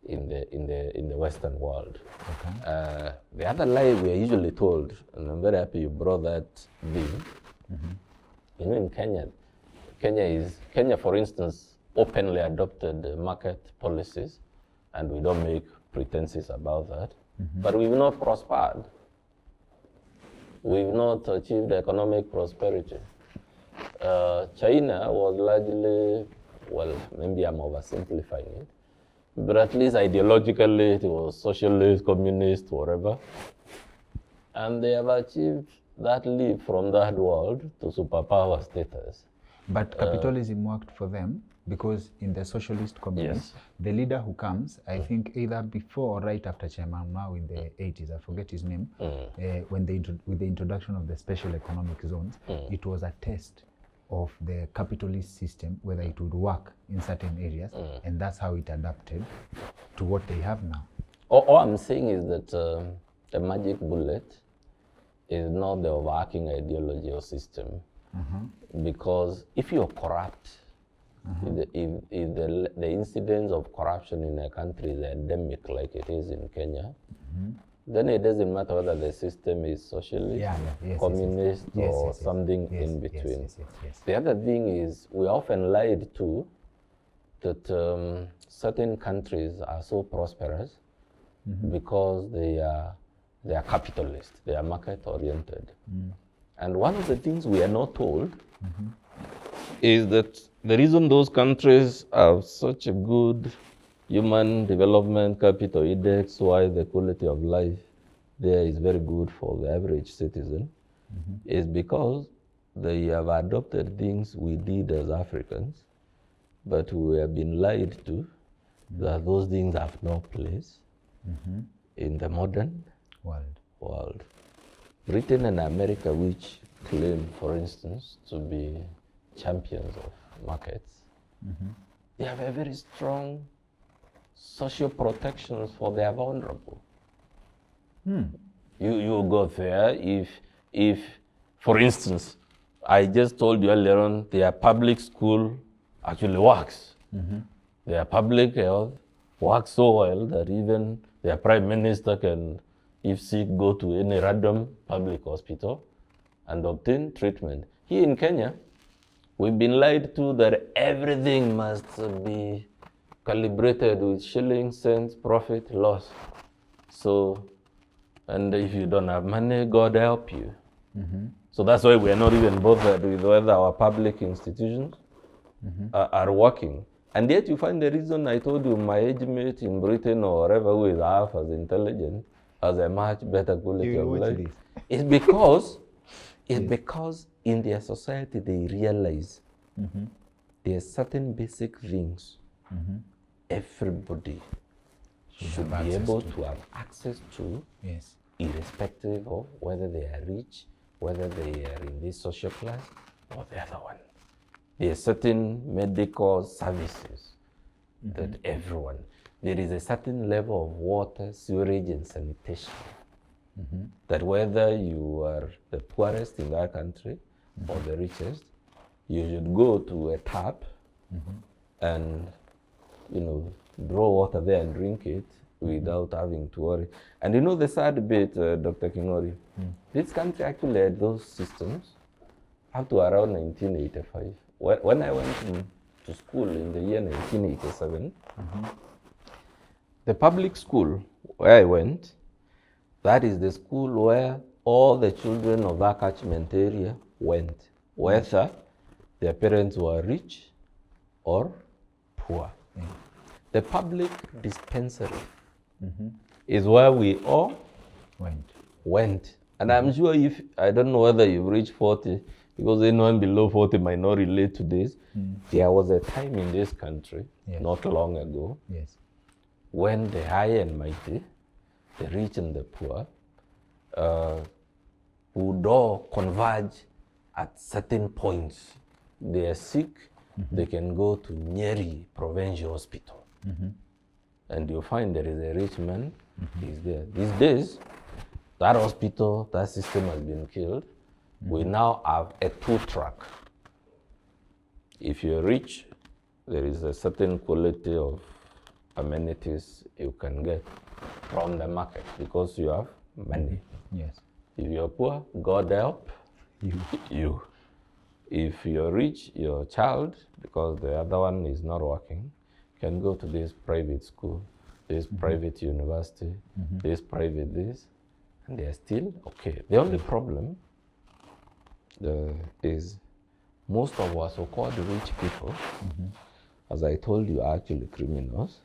in the Western world. Okay. The other lie we are usually told, and I'm very happy you brought that thing. You know, in Kenya, for instance, openly adopted market policies, and we don't make pretenses about that. But we've not prospered. We've not achieved economic prosperity. China was largely, well, maybe I'm oversimplifying it, but at least ideologically it was socialist, communist, whatever. And they have achieved that leap from that world to superpower status. But capitalism worked for them because in the socialist communist, the leader who comes, I think either before or right after Chairman Mao in the 80s, I forget his name, with the introduction of the special economic zones, it was a test of the capitalist system, whether it would work in certain areas, and that's how it adapted to what they have now. All I'm saying is that the magic bullet is not the overarching ideology or system. Because if you're corrupt, if the incidence of corruption in a country is endemic like it is in Kenya, then it doesn't matter whether the system is socialist, communist, or something in between. The other thing is we are often lied to that certain countries are so prosperous because they are capitalist, they are market oriented. And one of the things we are not told is that the reason those countries have such a good human development capital index, why the quality of life there is very good for the average citizen, is because they have adopted things we did as Africans, but we have been lied to that those things have no place in the modern world. Britain and America, which claim, for instance, to be champions of markets, they have a very strong social protections for their vulnerable. You go there if, for instance, I just told you earlier on, their public school actually works. Their public health works so well that even their prime minister can, if sick, go to any random public hospital and obtain treatment. Here in Kenya, we've been lied to that everything must be calibrated with shillings, cents, profit, loss. So, and if you don't have money, God help you. So that's why we are not even bothered with whether our public institutions are working. And yet you find the reason I told you my age mate in Britain or wherever who is half as intelligent has a much better quality of life. It's because in their society they realize there are certain basic things everybody should be able to have access to, irrespective of whether they are rich, whether they are in this social class or the other one. There are certain medical services that everyone, there is a certain level of water, sewerage, and sanitation that whether you are the poorest in that country or the richest, you should go to a tap and, draw water there and drink it without having to worry. And you know the sad bit, Dr. Kingori, this country actually had those systems up to around 1985. When I went to school in the year 1987, the public school where I went, that is the school where all the children of that catchment area went, whether their parents were rich or poor. The public dispensary is where we all went. And I'm sure if, I don't know whether you've reached 40, because anyone below 40 might not relate to this. There was a time in this country, not long ago, when the high and mighty, the rich and the poor, would all converge at certain points. They are sick, they can go to Nyeri Provincial Hospital. And you'll find there is a rich man, he's there. These days, that hospital, that system has been killed. We now have a 2-track. If you're rich, there is a certain quality of amenities you can get from the market because you have money. Yes. If you're poor, God help you. If you're rich, your child, because the other one is not working, can go to this private school, this private university, this private this, and they're still okay. The only problem is most of our so-called rich people, as I told you, are actually criminals.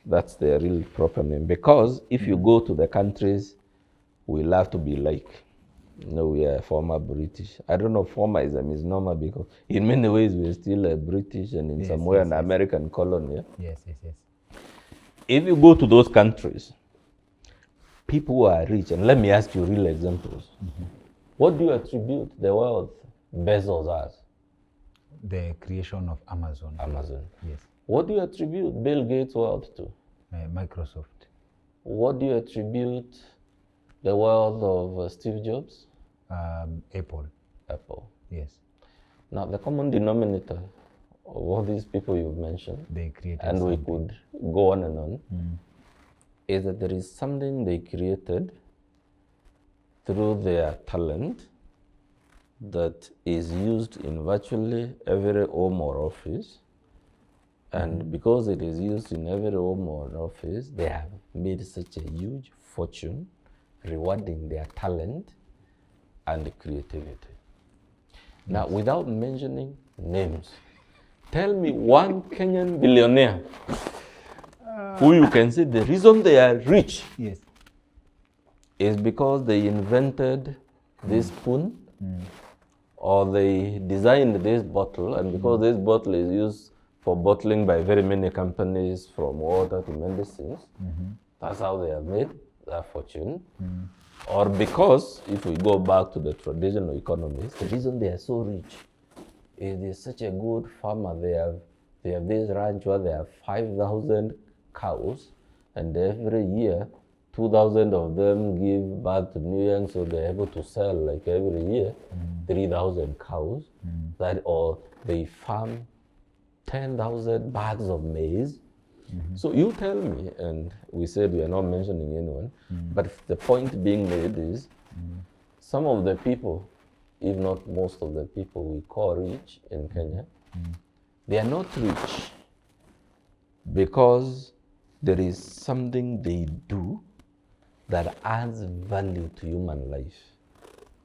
That's their real proper name. Because if you go to the countries we love to be like, we are former British. I don't know, former is a misnomer because in many ways we're still a British and in some way an American colony. Yes. If you go to those countries, people who are rich, and let me ask you real examples. What do you attribute the wealth Bezos as? The creation of Amazon. Yes. What do you attribute Bill Gates' wealth to? Microsoft. What do you attribute the wealth of Steve Jobs? Apple. Yes. Now, the common denominator of all these people you've mentioned, they created and something. We could go on and on, is that there is something they created through their talent that is used in virtually every home or office. And because it is used in every home or office, they have made such a huge fortune rewarding their talent and creativity. Now, without mentioning names, tell me one Kenyan billionaire who you can say the reason they are rich is because they invented this spoon or they designed this bottle, and because this bottle is used for bottling by very many companies from water to medicines, that's how they have made their fortune. Or because, if we go back to the traditional economies, the reason they are so rich is they're such a good farmer. They have this ranch where they have 5,000 cows, and every year 2,000 of them give birth to new young, so they're able to sell like every year 3,000 cows. That, or they farm 10,000 bags of maize. So you tell me, and we said we are not mentioning anyone, but the point being made is some of the people, if not most of the people we call rich in Kenya, they are not rich because there is something they do that adds value to human life,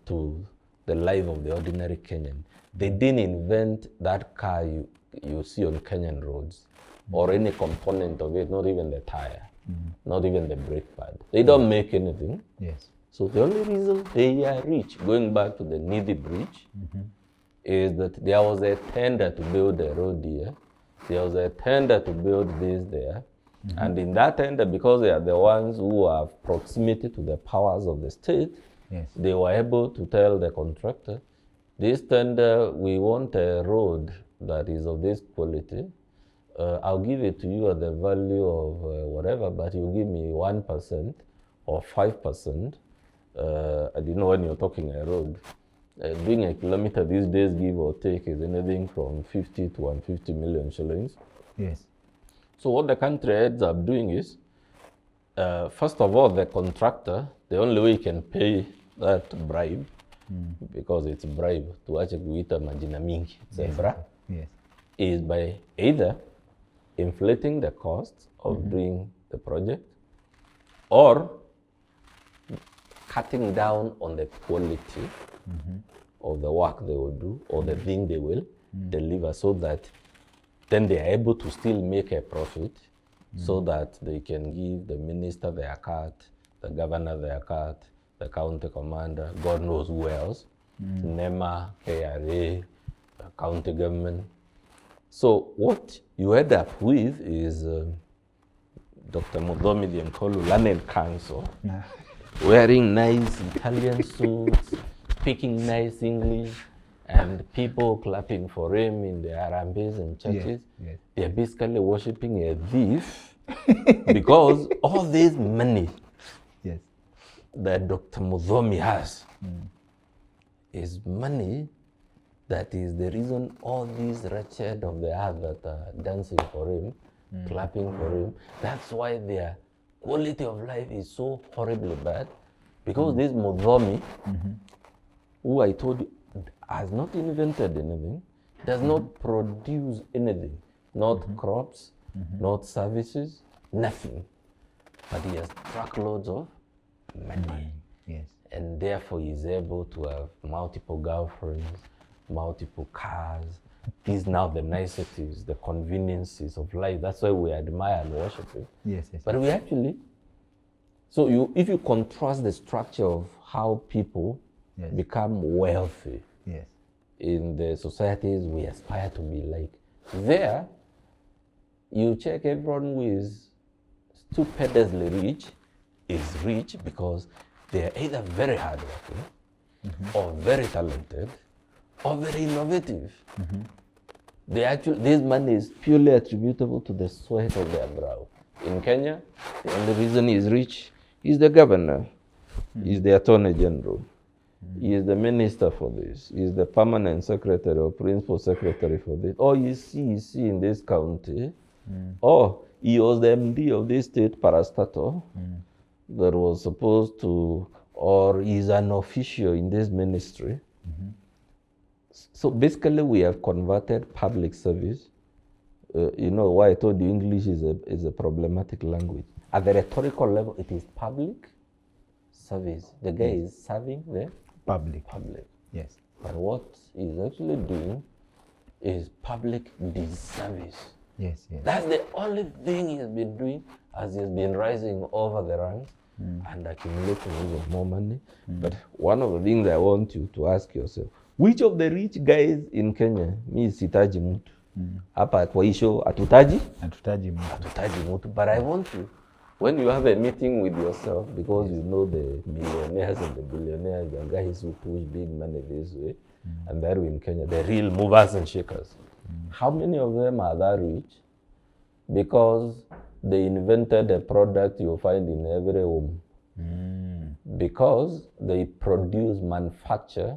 to the life of the ordinary Kenyan. They didn't invent that car you see on Kenyan roads, or any component of it, not even the tire, not even the brake pad. They don't make anything. Yes. So the only reason they are rich, going back to the Needy Bridge, is that there was a tender to build a road here. There was a tender to build this there. And in that tender, because they are the ones who have proximity to the powers of the state, they were able to tell the contractor, this tender, we want a road that is of this quality. I'll give it to you at the value of whatever, but you give me 1% or 5%. I didn't know when you're talking a road. Doing a kilometer these days, give or take, is anything from 50 to 150 million shillings. Yes. So what the country ends up doing is, first of all, the contractor, the only way he can pay that bribe, because it's bribe, to acha kuita majina mingi, is by either inflating the costs of doing the project or cutting down on the quality of the work they will do or the thing they will deliver, so that then they are able to still make a profit, so that they can give the minister their cut, the governor their cut, the county commander, God knows who else, NEMA, KRA, county government. So what you end up with is Dr. Muthomi Thiankolu, learned counsel, wearing nice Italian suits, speaking nice English, and people clapping for him in the Arambes and churches. They're basically worshipping a thief because all this money that Dr. Muthomi has is money that is the reason all these wretched of the earth that are dancing for him clapping for him. That's why their quality of life is so horribly bad. Because this Muthomi, who I told you has not invented anything, does not produce anything, not crops, not services, nothing. But he has truckloads of money. Yes. And therefore he is able to have multiple girlfriends, multiple cars. These now the niceties, the conveniences of life. That's why we admire and worship him. Yes, yes. But we actually, if you contrast the structure of how people become wealthy in the societies we aspire to be like, there, you check everyone who is stupendously rich is rich because they are either very hardworking, or very talented, or very innovative. This money is purely attributable to the sweat of their brow. In Kenya, the only reason he is rich is the governor, is the attorney general, he is the minister for this, he is the permanent secretary or principal secretary for this. Or you see in this county, or he was the MD of this state parastatal that was supposed to, or he's an official in this ministry. So basically we have converted public service. You know why I told you English is a problematic language. At the rhetorical level, it is public service. The guy is serving the Public. Yes. But what he's actually doing is public disservice. Yes, yes. That's the only thing he has been doing as he's been rising over the ranks and accumulating even more money. But one of the things I want you to ask yourself, which of the rich guys in Kenya, mi sitaji mtu, hapa kwa hii show hatutaji mtu, but I want you, when you have a meeting with yourself, because you know the millionaires and the billionaires, the guys who push big money this way, and they're in Kenya, the real movers and shakers. How many of them are that rich? Because they invented a product you find in every home. Because they manufacture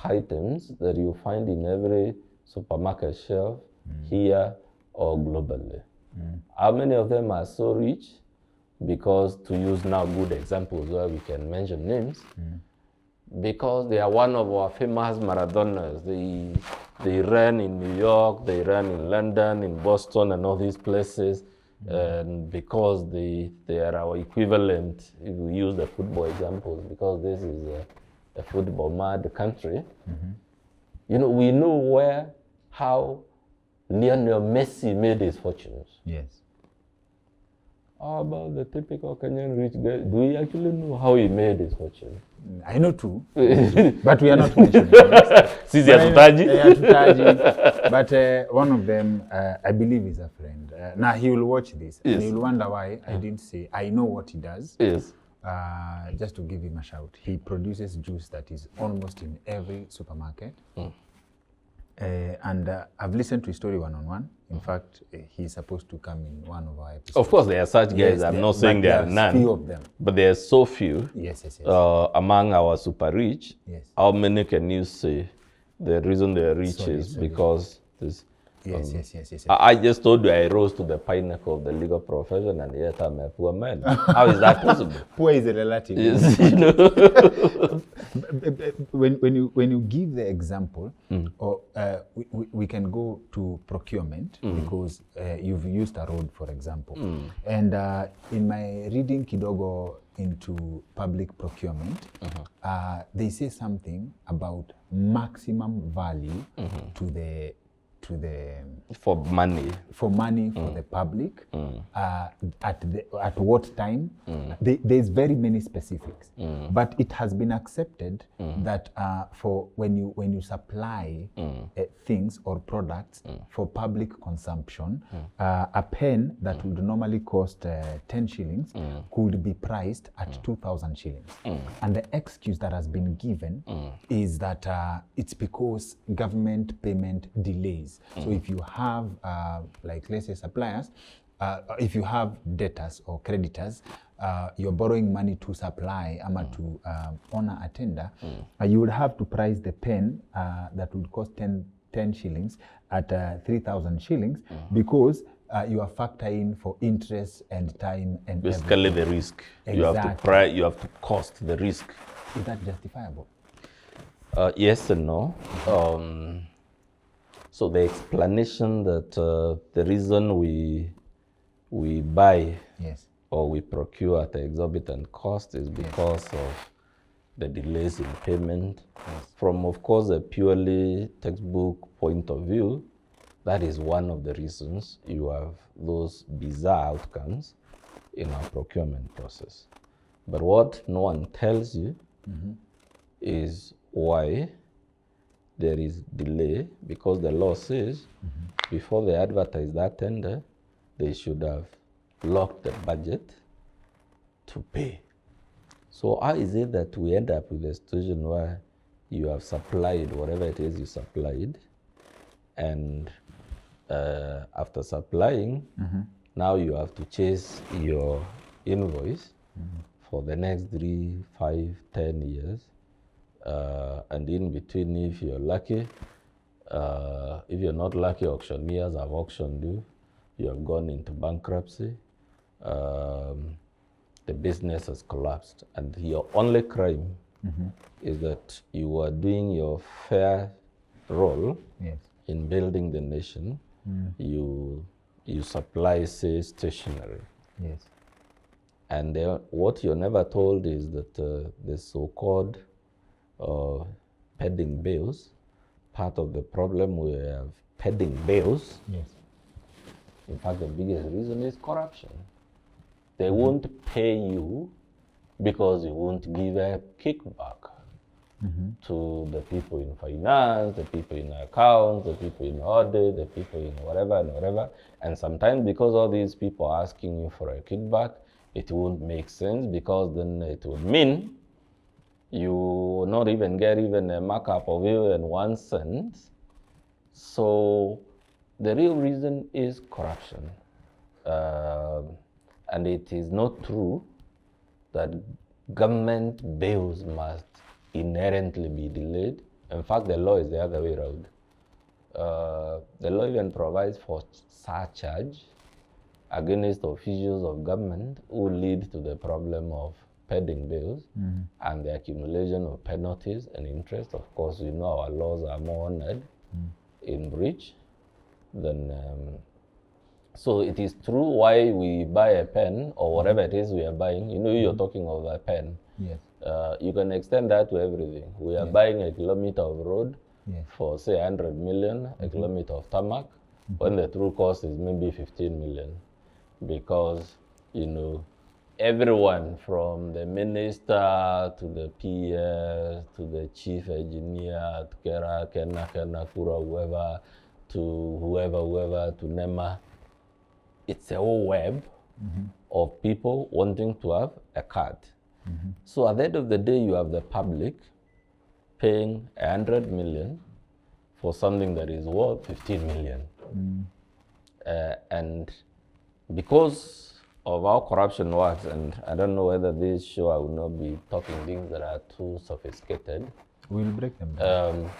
items that you find in every supermarket shelf here or globally. How many of them are so rich? Because, to use now good examples where we can mention names, because they are one of our famous marathoners. They ran in New York, they ran in London, in Boston, and all these places. And because they are our equivalent, if we use the football examples, because this is a football mad country, you know, we know how Lionel Messi made his fortunes. Yes. How about the typical Kenyan rich guy? Do we actually know how he made his fortune? I know too, but we are not mentioning it. But one of them, I believe, is a friend. Now he will watch this, and he'll wonder why I didn't say. I know what he does. Yes. Just to give him a shout, he produces juice that is almost in every supermarket. And I've listened to his story one-on-one. In fact, he's supposed to come in one of our episodes. Of course, there are such guys. Yes, I'm not saying there are none. Few of them. But there are so few. Yes. Among our super rich. Yes. How many can you say the reason they're rich is because this? Yes. I just told you I rose to the pinnacle of the legal profession, and yet I'm a poor man. How is that possible? Poor is a relative. Yes, you know. when you give the example, or we can go to procurement, because you've used a road, for example. And in my reading kidogo into public procurement, they say something about maximum value for money for the public, at what time. There's very many specifics, but it has been accepted that for when you supply things or products for public consumption, a pen that would normally cost 10 shillings could be priced at 2,000 shillings. And the excuse that has been given is that it's because government payment delays. So if you have, like let's say suppliers, if you have debtors or creditors, you're borrowing money to supply to honor a tender, you would have to price the pen that would cost 10 shillings at 3,000 shillings, because you are factoring for interest and time and basically everything. the risk. Exactly. You have to cost the risk. Is that justifiable? Yes and no. So the explanation that the reason we buy Yes. or we procure at the exorbitant cost is because of the delays in payment. Yes. From, of course, a purely textbook point of view, that is one of the reasons you have those bizarre outcomes in our procurement process. But what no one tells you is why there is delay, because the law says before they advertise that tender, they should have locked the budget to pay. So how is it that we end up with a situation where you have supplied whatever it is you supplied, and after supplying, now you have to chase your invoice for the next 3, 5, 10 years. And in between, if you're lucky, if you're not lucky, auctioneers have auctioned you, you have gone into bankruptcy, the business has collapsed, and your only crime is that you are doing your fair role in building the nation. You supply, say, stationery. Yes. And what you're never told is that the so-called pending bills, part of the problem we have pending bills. Yes. In fact, the biggest reason is corruption. They won't pay you because you won't give a kickback to the people in finance, the people in accounts, the people in audit, the people in whatever and whatever. And sometimes because all these people are asking you for a kickback, it won't make sense, because then it would mean you will not even get even a markup of even 1 cent. So the real reason is corruption. And it is not true that government bills must inherently be delayed. In fact, the law is the other way around. The law even provides for surcharge against officials of government who lead to the problem of pending bills and the accumulation of penalties and interest. Of course, you know our laws are more honored in breach than. So it is true why we buy a pen or whatever it is we are buying. You know, you're talking of a pen. Yes. You can extend that to everything. We are buying a kilometer of road for, say, 100 million, a kilometer of tarmac, when the true cost is maybe 15 million. Because, you know, everyone from the minister to the PS to the chief engineer to Kena, Kura, whoever, to whoever, to NEMA, it's a whole web of people wanting to have a card. So at the end of the day, you have the public paying 100 million for something that is worth 15 million. And because of how corruption works, and I don't know whether this show I will not be talking things that are too sophisticated. We'll break them down.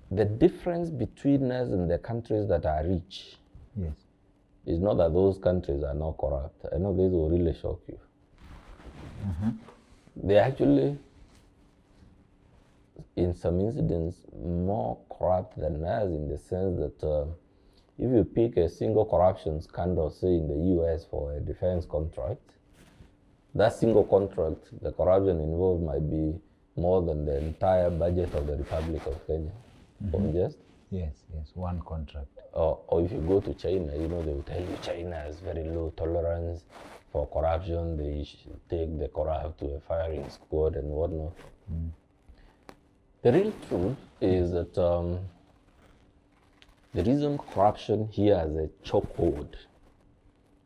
The difference between us and the countries that are rich is not that those countries are not corrupt. I know this will really shock you. They're actually, in some incidents, more corrupt than us, in the sense that if you pick a single corruption scandal, say in the US for a defense contract, that single contract, the corruption involved might be more than the entire budget of the Republic of Kenya. Just? Yes, one contract. Or if you go to China, you know, they will tell you China has very low tolerance for corruption. They take the corrupt to a firing squad and whatnot. The real truth is that the reason corruption here has a chokehold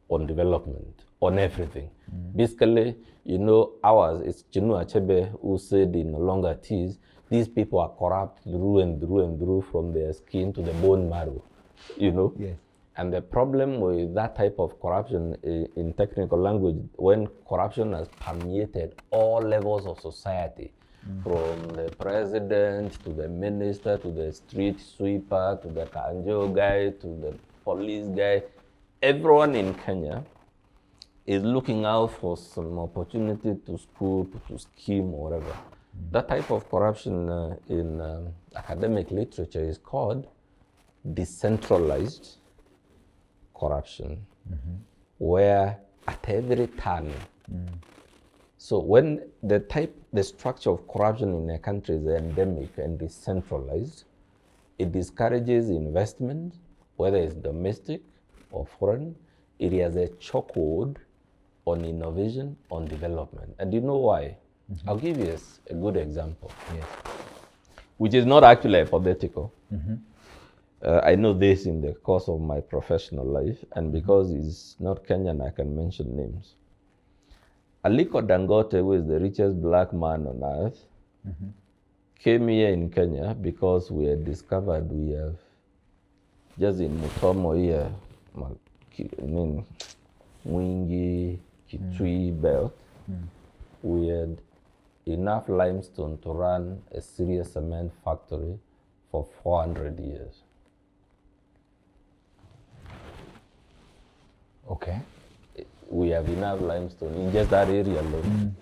on development, on everything. Basically, you know, ours, it's Chinua Achebe who said in Longer Teas, these people are corrupt through and through from their skin to the bone marrow, you know? Yes. And the problem with that type of corruption in technical language, when corruption has permeated all levels of society, from the president to the minister to the street sweeper to the kanjo guy to the police guy. Everyone in Kenya is looking out for some opportunity to scoop, to scheme, or whatever. That type of corruption in academic literature is called decentralized corruption, where at every turn. So when the structure of corruption in a country is endemic and decentralized, it discourages investment, whether it's domestic or foreign. It has a chokehold on innovation, on development. And you know why? I'll give you a good example, which is not actually hypothetical. I know this in the course of my professional life, and because he's not Kenyan, I can mention names. Aliko Dangote, who is the richest black man on earth, came here in Kenya because we had discovered we have, just in Muthomi here, Mwingi, Kitui belt, we had enough limestone to run a serious cement factory for 400 years. Okay. We have enough limestone in just that area alone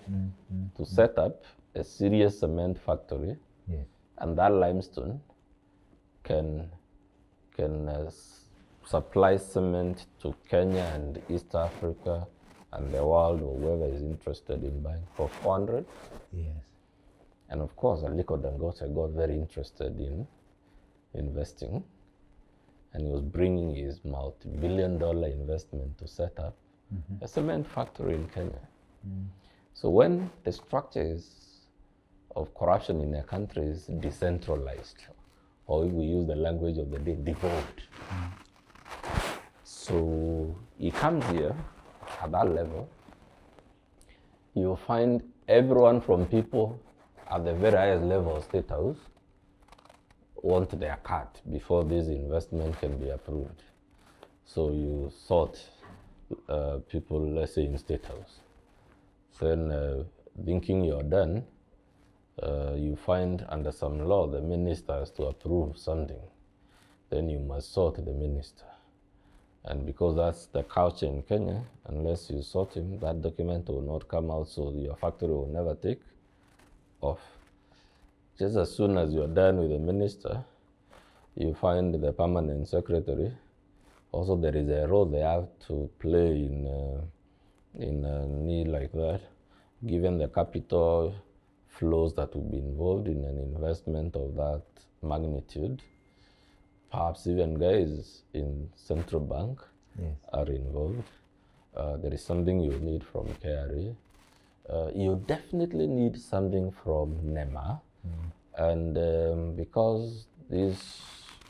to set up a serious cement factory, and that limestone can supply cement to Kenya and East Africa and the world, or whoever is interested in buying, for 400. And of course, Aliko Dangote got very interested in investing, and he was bringing his multi-billion-dollar investment to set up a cement factory in Kenya. So when the structures of corruption in a country is decentralized, or if we use the language of the day, devolved. So he comes here at that level, you'll find everyone from people at the very highest level of State House want their cut before this investment can be approved. So you sort people, let's say in State House. Then thinking you're done, you find under some law the minister has to approve something. Then you must sort the minister. And because that's the culture in Kenya, unless you sort him, that document will not come out, so your factory will never take off. Just as soon as you're done with the minister, you find the permanent secretary. Also, there is a role they have to play in a need like that, given the capital flows that will be involved in an investment of that magnitude. Perhaps even guys in central bank are involved. There is something you need from KRA. You definitely need something from NEMA. And because this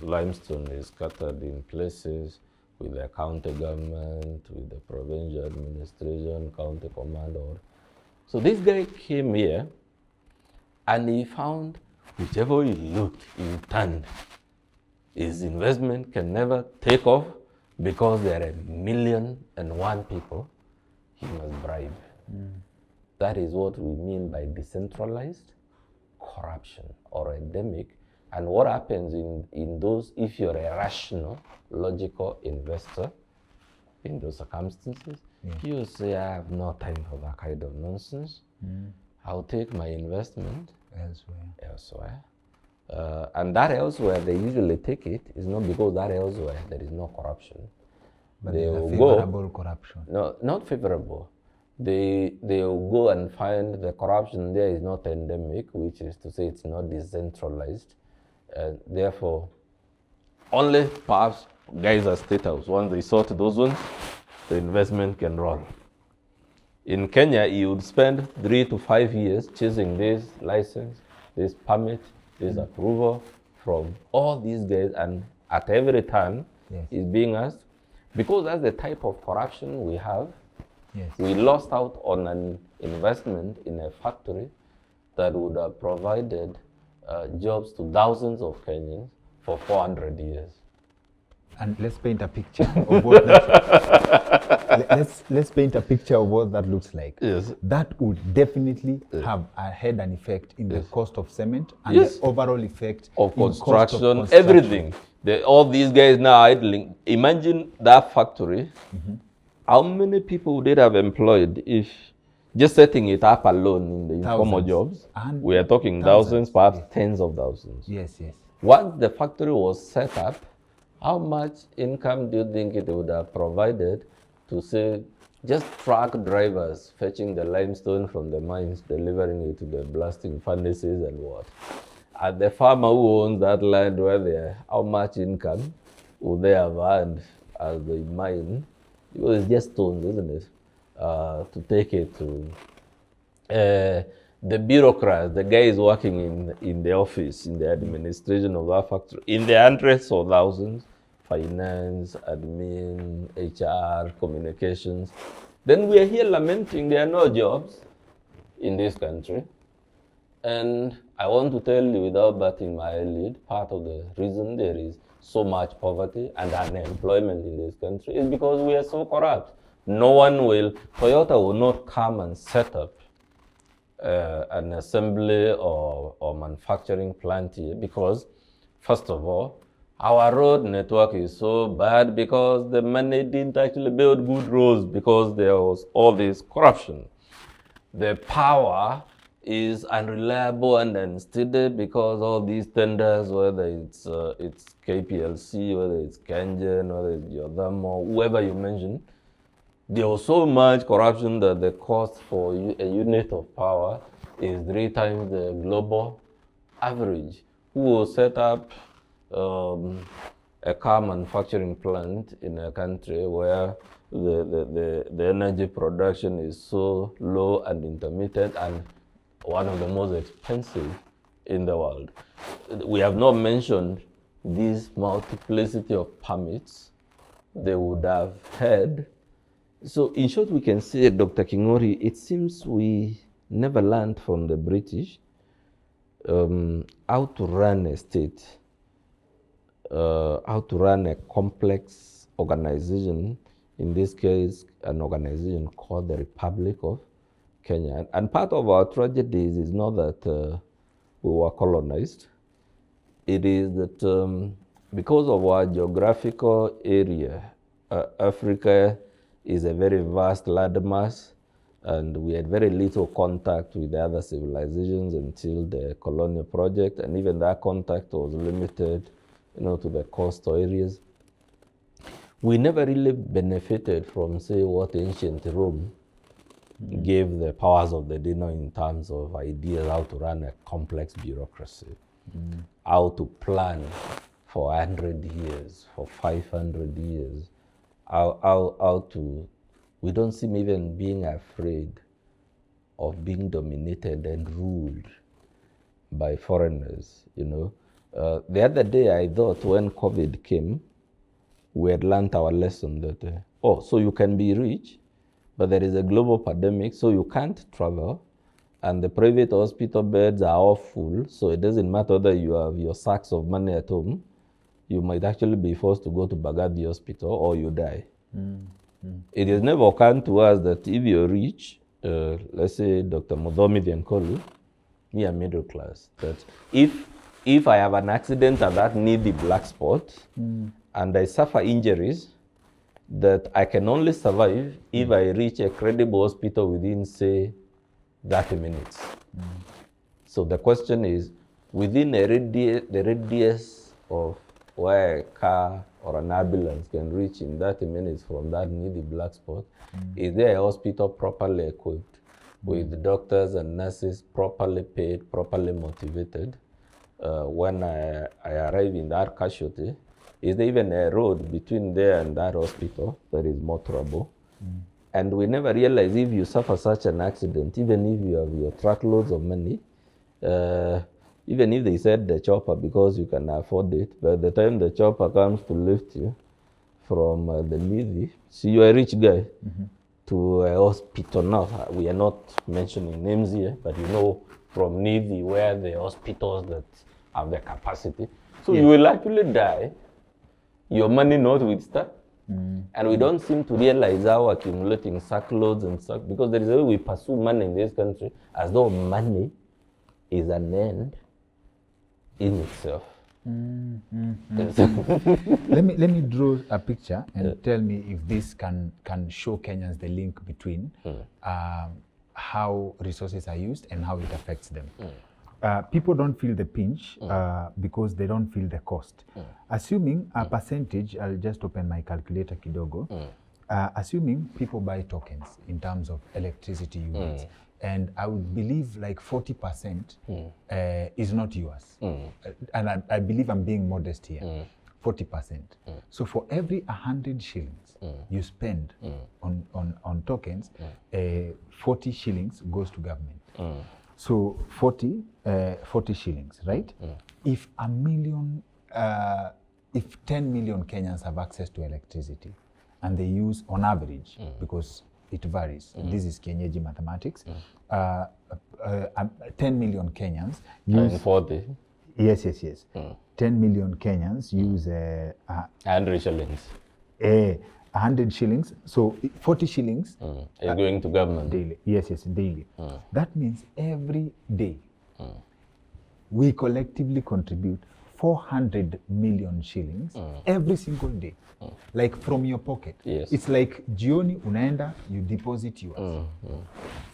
limestone is scattered in places with the county government, with the provincial administration, county commander. So this guy came here and he found whichever he looked, he turned. His investment can never take off because there are 1,000,001 people he must bribe. That is what we mean by decentralized corruption or endemic. And what happens in those, if you're a rational, logical investor in those circumstances, you say, I have no time for that kind of nonsense. I'll take my investment elsewhere. And that elsewhere, they usually take it is not because that elsewhere there is no corruption. But they will favorable corruption. No, not favorable. They will go and find the corruption there is not endemic, which is to say it's not decentralized. Therefore, only perhaps guys at State House, once they sort those ones, the investment can roll. In Kenya, you would spend 3 to 5 years chasing this license, this permit, this approval from all these guys, and at every turn is being asked, because that's the type of corruption we have. We lost out on an investment in a factory that would have provided jobs to thousands of Kenyans for 400 years. And let's paint a picture of what that, let's paint a picture of what that looks like. That would definitely have had an effect in the cost of cement and the overall effect of in construction, cost of everything. All these guys now idling. Imagine that factory. How many people would it have employed if just setting it up alone in the informal jobs? We are talking thousands, perhaps tens of thousands. Yes, yes. Once the factory was set up, how much income do you think it would have provided to, say, just truck drivers fetching the limestone from the mines, delivering it to the blasting furnaces and what? And the farmer who owns that land where they are, how much income would they have earned as they mine? Because it's just stones, isn't it? To take it to the bureaucrats, the guys working in the office, in the administration of that factory, in the hundreds or thousands, finance, admin, HR, communications. Then we are here lamenting there are no jobs in this country. And I want to tell you without batting my eyelid, part of the reason there is so much poverty and unemployment in this country is because we are so corrupt. Toyota will not come and set up an assembly or manufacturing plant here because, first of all, our road network is so bad because the money didn't actually build good roads because there was all this corruption. The power is unreliable and unsteady because all these tenders, whether it's KPLC, whether it's Kenyan, whether it's Yodamo, whoever you mention, there was so much corruption that the cost for a unit of power is 3 times the global average. Who will set up a car manufacturing plant in a country where the energy production is so low and intermittent and one of the most expensive in the world? We have not mentioned this multiplicity of permits they would have had. So in short, we can say, Dr. Kingori, it seems we never learned from the British how to run a state, how to run a complex organization, in this case, an organization called the Republic of Kenya. And part of our tragedies is not that we were colonized. It is that because of our geographical area, Africa is a very vast landmass, and we had very little contact with the other civilizations until the colonial project, and even that contact was limited, to the coastal areas. We never really benefited from, say, what ancient Rome gave the powers of the dinner in terms of ideas how to run a complex bureaucracy, how to plan for 100 years, for 500 years, how to, we don't seem even being afraid of being dominated and ruled by foreigners, The other day I thought when COVID came, we had learned our lesson that, so you can be rich, but there is a global pandemic, so you can't travel, and the private hospital beds are all full, so it doesn't matter whether you have your sacks of money at home, you might actually be forced to go to Baghdad hospital or you die. It has never occurred to us that if you're rich, let's say Dr. Muthomi Thiankolu, me a middle class, that if I have an accident at that needy black spot and I suffer injuries, that I can only survive if I reach a credible hospital within, say, 30 minutes. So the question is, within the radius of where a car or an ambulance can reach in 30 minutes from that needy black spot, is there a hospital properly equipped with doctors and nurses properly paid, properly motivated? When I arrive in that casualty, is there even a road between there and that hospital that is more trouble? And we never realize if you suffer such an accident, even if you have your truckloads of money, even if they said the chopper because you can afford it, by the time the chopper comes to lift you from the Navy, see you're a rich guy, to a hospital. Now, we are not mentioning names here, but from Navy where the hospitals that have the capacity. So you will actually die, your money notwithstanding. And we don't seem to realize how accumulating sackloads and sack, because there is a way we pursue money in this country as though money is an end in itself. Let me draw a picture and tell me if this can show Kenyans the link between how resources are used and how it affects them. People don't feel the pinch because they don't feel the cost. Assuming a percentage, I'll just open my calculator kidogo. Assuming people buy tokens in terms of electricity units, and I would believe like 40% is not yours. And I believe I'm being modest here. 40%. So for every 100 shillings you spend on tokens, 40 shillings goes to government. So 40 shillings, right? If 10 million Kenyans have access to electricity, and they use on average, because it varies, this is Kenyeji mathematics, 10 million Kenyans use... 40? Yes. 10 million Kenyans use... 100 shillings. 100 shillings, so 40 shillings is going to government. Daily. Yes, daily. That means every day we collectively contribute 400 million shillings every single day, like from your pocket. Yes. It's like jioni unaenda, you deposit yours.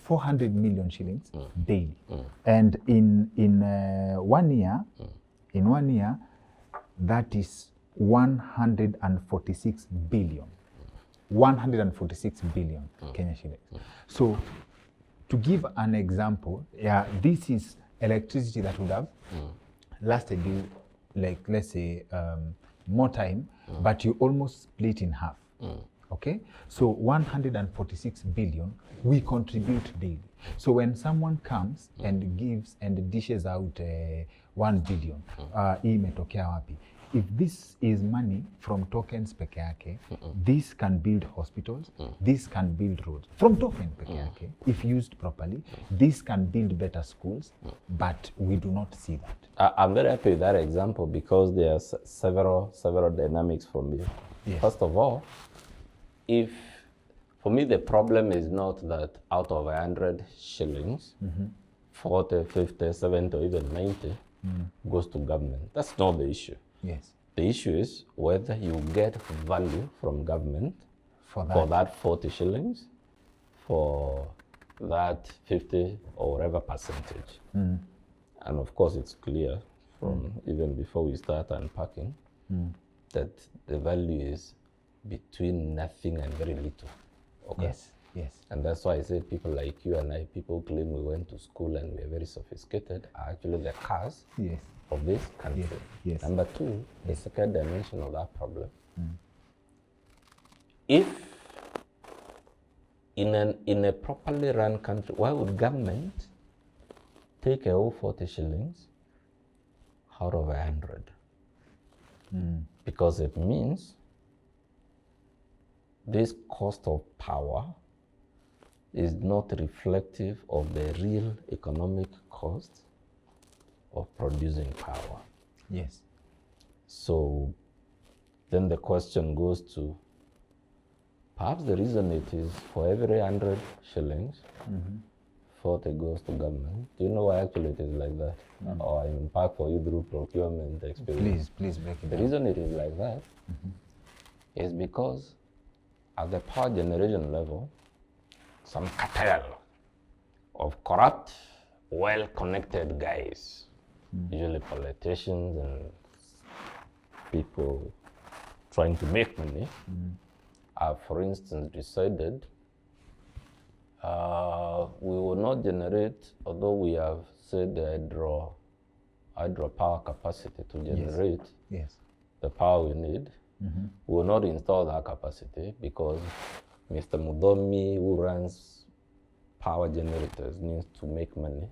400 million shillings daily. And in 1 year, that is 146 billion. 146 billion Kenya shillings. So to give an example, this is electricity that would have lasted you, like, let's say, more time, but you almost split in half. Okay? So 146 billion we contribute daily. So when someone comes and gives and dishes out 1 billion, hii imetokea wapi? If this is money from tokens peke yake, this can build hospitals, this can build roads. From token peke yake, if used properly, this can build better schools, but we do not see that. I'm very happy with that example because there are several dynamics from you. Yes. First of all, for me the problem is not that out of 100 shillings, 40, 50, 70, or even 90 goes to government. That's not the issue. Yes. The issue is whether you get value from government for that 40 shillings, for that 50 or whatever percentage. And of course, it's clear from even before we start unpacking that the value is between nothing and very little. Okay? Yes. And that's why I say people like you and I, people claim we went to school and we're very sophisticated, are actually the cars of this country. Yes. Number two, the second dimension of that problem. If in a properly run country, why would government take a whole 40 shillings out of 100? Because it means this cost of power is not reflective of the real economic cost of producing power. Yes. So then the question goes to, perhaps the reason it is for every 100 shillings, 40 goes to government. Do you know why actually it is like that? Or I unpack for you through procurement experience. Please break it down. The reason it is like that is because at the power generation level, some cartel of corrupt, well-connected guys, usually politicians and people trying to make money, have, for instance, decided we will not generate, although we have said the hydropower capacity to generate the power we need, we will not install that capacity because Mr. Muthomi, who runs power generators, needs to make money.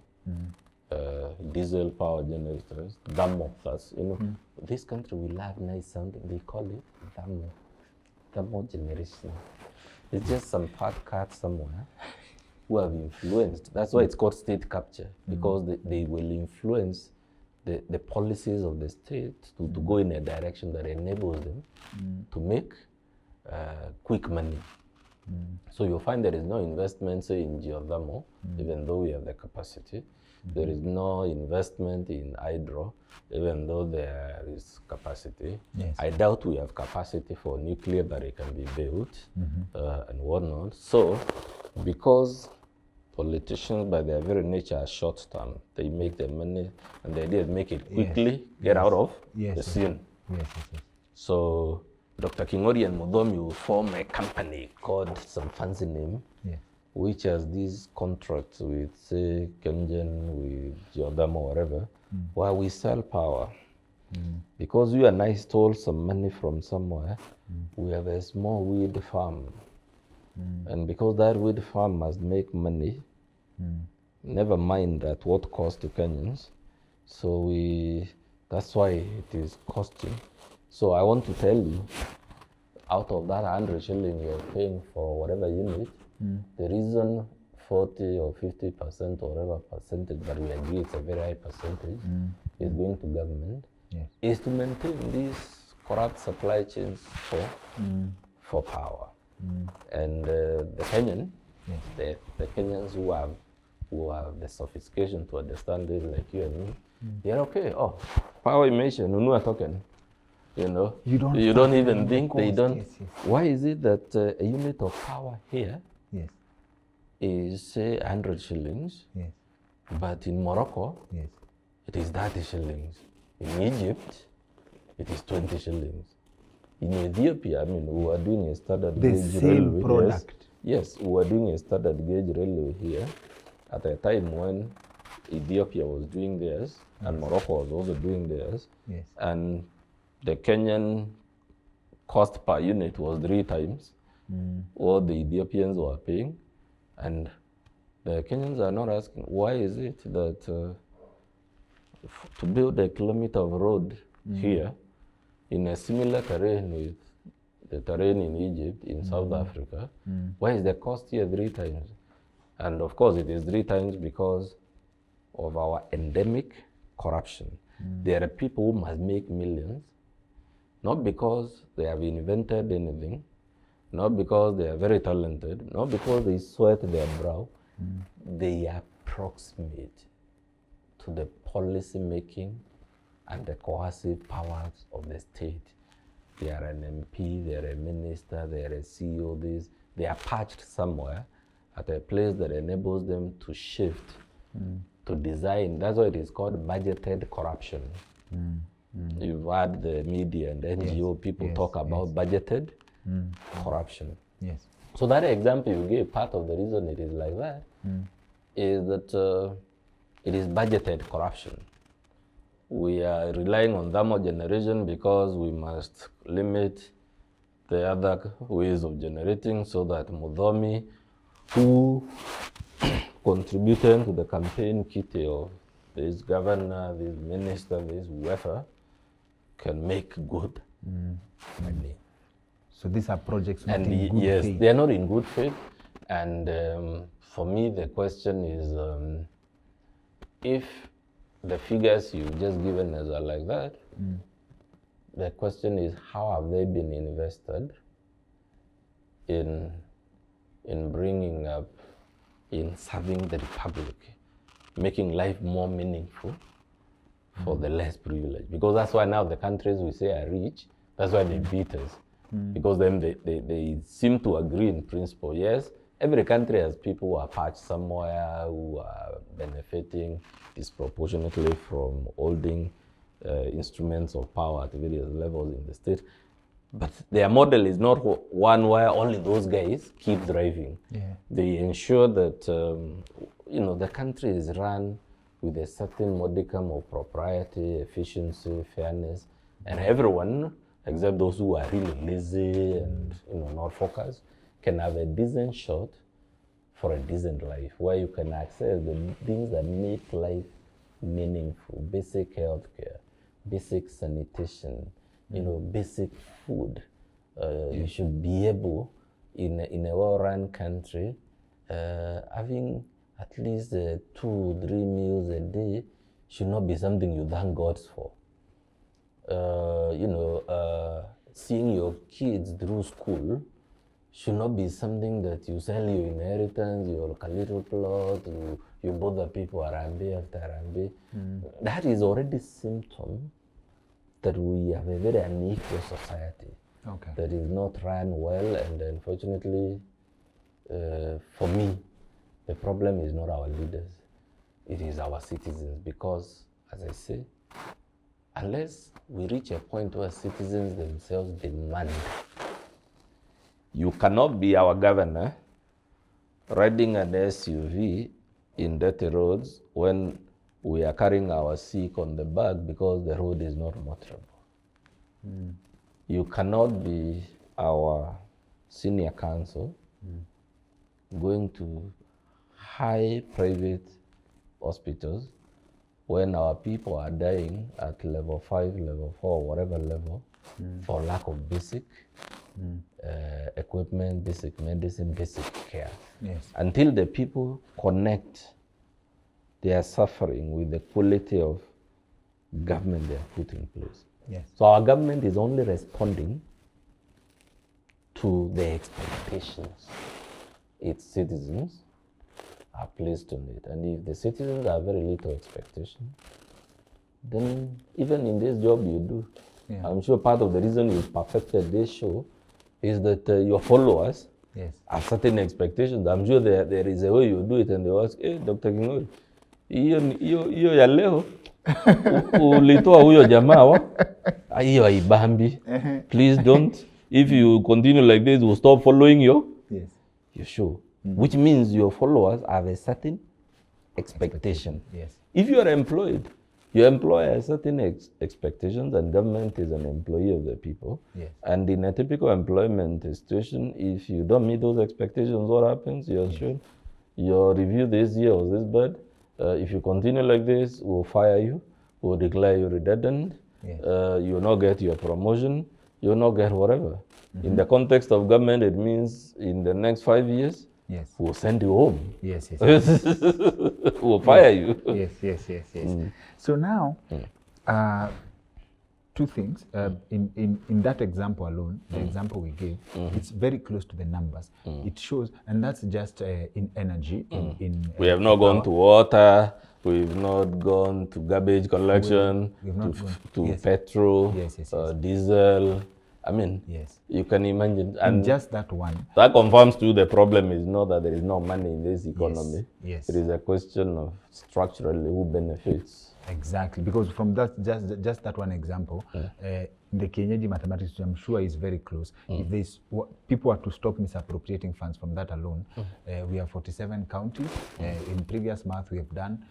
Diesel power generators, thermos, this country will have nice sound, they call it thermo generation. It's just some fat cats somewhere who have influenced. That's why it's called state capture, because they will influence the policies of the state to go in a direction that enables them to make quick money. So you'll find there is no investment, say, in geothermal, even though we have the capacity. There is no investment in hydro, even though there is capacity. Yes. I doubt we have capacity for nuclear, but it can be built and whatnot. So, because politicians, by their very nature, are short-term, they make their money, and they did make it quickly, get out of the scene. Yes. So, Dr. Kingori and Muthomi will form a company called some fancy name, which has these contracts with, say, Kenyans, with Geothermal, or whatever, where we sell power. Because you and I stole some money from somewhere, we have a small weed farm. And because that weed farm must make money, never mind at what cost to Kenyans, so that's why it is costing. So I want to tell you, out of that 100 shilling you're paying for whatever unit, the reason 40 or 50% or whatever percentage, but we agree it's a very high percentage, is going to government, is to maintain these corrupt supply chains for power. And the Kenyan, the Kenyans who have the sophistication to understand it, like you and me, they're okay. Oh, power emission, unua token. You know, you don't even think they don't. Why is it that a unit of power here is, say, 100 shillings, but in Morocco, it is 30 shillings. In Egypt, it is 20 shillings. In Ethiopia, I mean, we are doing a standard gauge railway. Product. Yes, we are doing a standard gauge railway here at a time when Ethiopia was doing theirs and Morocco was also doing theirs. And the Kenyan cost per unit was 3 times what the Ethiopians were paying. And the Kenyans are not asking, why is it that to build a kilometer of road here in a similar terrain with the terrain in Egypt, in South Africa, why is the cost here 3 times? And of course it is 3 times because of our endemic corruption. There are people who must make millions, not because they have invented anything, not because they are very talented, not because they sweat their brow. They are proximate to the policy making and the coercive powers of the state. They are an MP, they are a minister, they are a CEO, they are patched somewhere at a place that enables them to shift, to design. That's why it is called budgeted corruption. You've heard the media and the NGO people talk about budgeted corruption. So that example you gave, part of the reason it is like that is that it is budgeted corruption. We are relying on thermal generation because we must limit the other ways of generating, so that Muthomi, who contributed to the campaign kitty of this governor, this minister, this whoever, can make good money. So these are projects not And in good yes, faith. they are not in good faith. And for me, the question is, if the figures you've just given us are like that, the question is, how have they been invested in bringing up, in serving the Republic, making life more meaningful for the less privileged? Because that's why now the countries we say are rich, that's why they beat us. Because then they seem to agree in principle. Yes, every country has people who are patched somewhere, who are benefiting disproportionately from holding instruments of power at various levels in the state. But their model is not one where only those guys keep driving. They ensure that the country is run with a certain modicum of propriety, efficiency, fairness, and everyone, except those who are really lazy and not focused, can have a decent shot for a decent life, where you can access the things that make life meaningful: basic health care, basic sanitation, basic food. You should be able, in a well-run country, having at least 2-3 meals a day should not be something you thank God for. Seeing your kids through school should not be something that you sell your inheritance, your little plot, you bother people Arambe after Arambe. That is already symptom that we have a very unequal society that is not run well, and unfortunately, for me, the problem is not our leaders, it is our citizens, because, as I say, unless we reach a point where citizens themselves demand, you cannot be our governor riding an SUV in dirty roads when we are carrying our sick on the back because the road is not motorable. You cannot be our senior counsel going to high private hospitals when our people are dying at level 5, level 4, whatever level, for lack of basic equipment, basic medicine, basic care. Until the people connect their suffering with the quality of government they are put in place. So our government is only responding to the expectations its citizens are placed on it. And if the citizens have very little expectation, then even in this job you do, I'm sure part of the reason you perfected this show is that your followers have certain expectations. I'm sure there is a way you do it, and they ask, hey, Dr. Kingori, hiyo ya leo ulitoa huyo jamaa wa hiyo haibambi. Please don't. If you continue like this, we'll stop following you. Your show. Which means your followers have a certain expectation. If you are employed, your employer has certain expectations, and government is an employee of the people. And in a typical employment situation, if you don't meet those expectations, what happens? You're shown your review this year was this bad. If you continue like this, we'll fire you, we'll declare you redundant, you'll not get your promotion, you'll not get whatever. In the context of government, it means in the next 5 years, we'll send you home. We'll fire you. So now, two things. In that example alone, the example we gave, it's very close to the numbers. It shows, and that's just in energy. We have not gone to water. We've not gone to garbage collection, to petrol, diesel. I mean, you can imagine. And just that one. That confirms to you the problem is not that there is no money in this economy. It is a question of structurally who benefits. Exactly, because from that, just that one example, the Kenyan mathematics, I'm sure, is very close. If there's people are to stop misappropriating funds from that alone, we have 47 counties. In previous math we have done,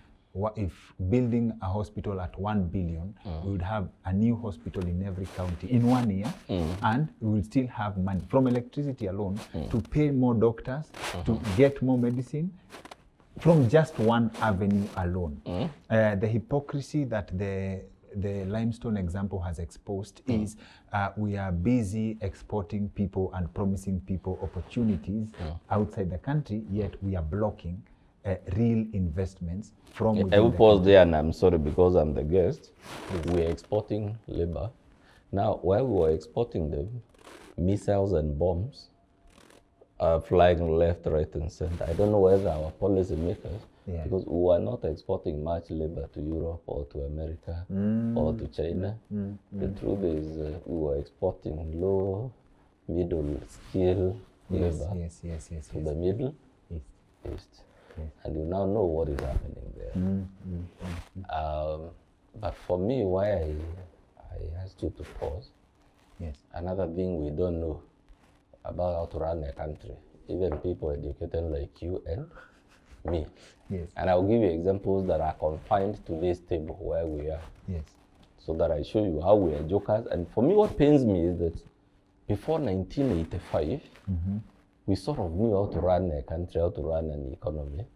if building a hospital at 1 billion, we would have a new hospital in every county in 1 year, and we will still have money from electricity alone to pay more doctors, to get more medicine, from just one avenue alone. The hypocrisy that the limestone example has exposed is we are busy exporting people and promising people opportunities outside the country, yet we are blocking real investments from within I will the pause country. there, and I'm sorry because I'm the guest. We are exporting labor. Now, while we were exporting them, missiles and bombs are flying left, right, and center. I don't know whether our policy makers, because we are not exporting much labor to Europe or to America or to China. The truth is we were exporting low, middle skill labor to the Middle East. And you now know what is happening there. But for me, why I asked you to pause, another thing we don't know about how to run a country, even people educated like you and me. And I'll give you examples that are confined to this table where we are, so that I show you how we are jokers. And for me, what pains me is that before 1985, we sort of knew how to run a country, how to run an economy.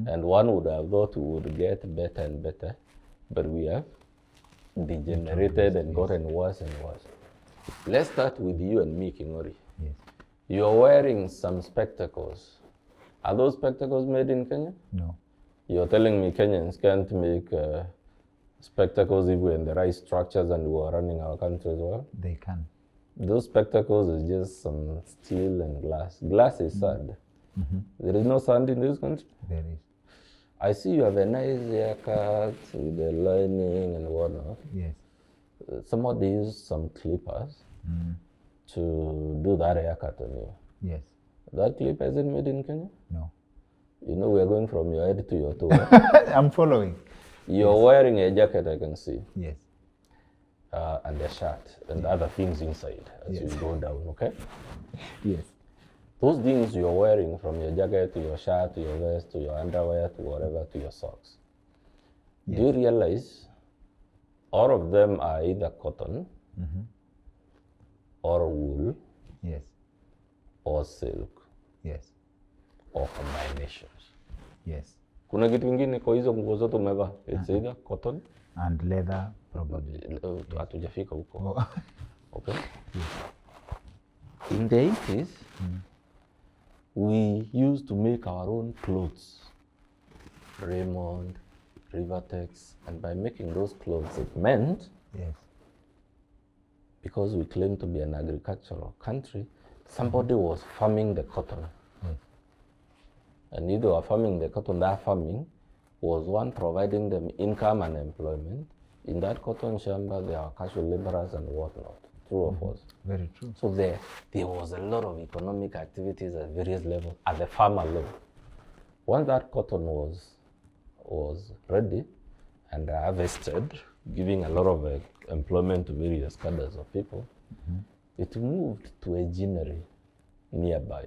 And one would have thought we would get better and better, but we have degenerated and gotten worse and worse. Let's start with you and me, Kingori. You're wearing some spectacles. Are those spectacles made in Kenya? No. You're telling me Kenyans can't make spectacles if we're in the right structures and we're running our country as well? They can. Those spectacles is just some steel and glass. Glass is sand. There is no sand in this country. There is. I see you have a nice haircut with the lining and whatnot. Yes. Somebody used some clippers to do that haircut on you. Yes. That clip isn't made in Kenya? No. You know, we're going from your head to your toe. I'm following. You're wearing a jacket, I can see. Yes. And a shirt and other things inside as you go down, okay? Yes. Those things you're wearing, from your jacket to your shirt to your vest to your underwear to whatever to your socks, do you realize all of them are either cotton or wool Yes. or silk Yes. or combinations? Yes. Kuna kitu kingine kwa hizo nguo zote umevaa? It's either cotton And leather, probably. hatujafika huko. Oh. Okay? In the 80s, we used to make our own clothes. Raymond, Rivertex, and by making those clothes, it meant, Yes. because we claim to be an agricultural country, somebody was farming the cotton. Yes. And if they were farming the cotton, that farming was one providing them income and employment. In that cotton chamber, there are casual laborers and whatnot. True or false? Very true. So there was a lot of economic activities at various levels at the farmer level. Once that cotton was ready and harvested, giving a lot of employment to various cadres of people, it moved to a ginnery nearby.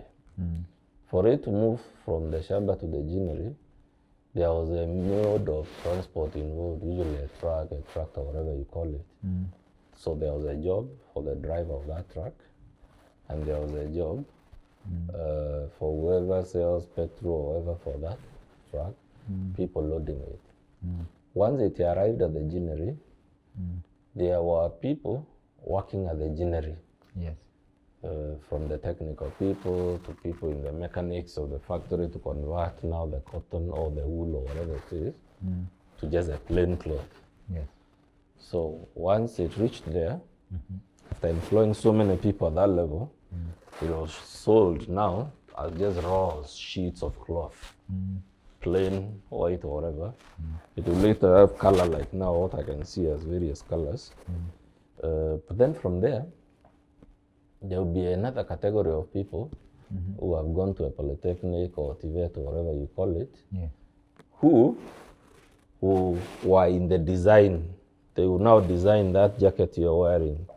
For it to move from the shamba to the ginnery, there was a mode of transport involved, usually a truck, a tractor, whatever you call it. So there was a job for the driver of that truck, and there was a job for whoever sells petrol or whatever for that truck, people loading it. Once it arrived at the ginnery, there were people working at the ginnery. Yes. From the technical people to people in the mechanics of the factory to convert now the cotton or the wool or whatever it is to just a plain cloth. Yes. So once it reached there, after employing so many people at that level, it was sold now as just raw sheets of cloth, plain white or whatever. It will later have color like now, what I can see as various colors. But then from there, there will be another category of people who have gone to a polytechnic or TVET or whatever you call it, who were in the design. They will now design that jacket you're wearing,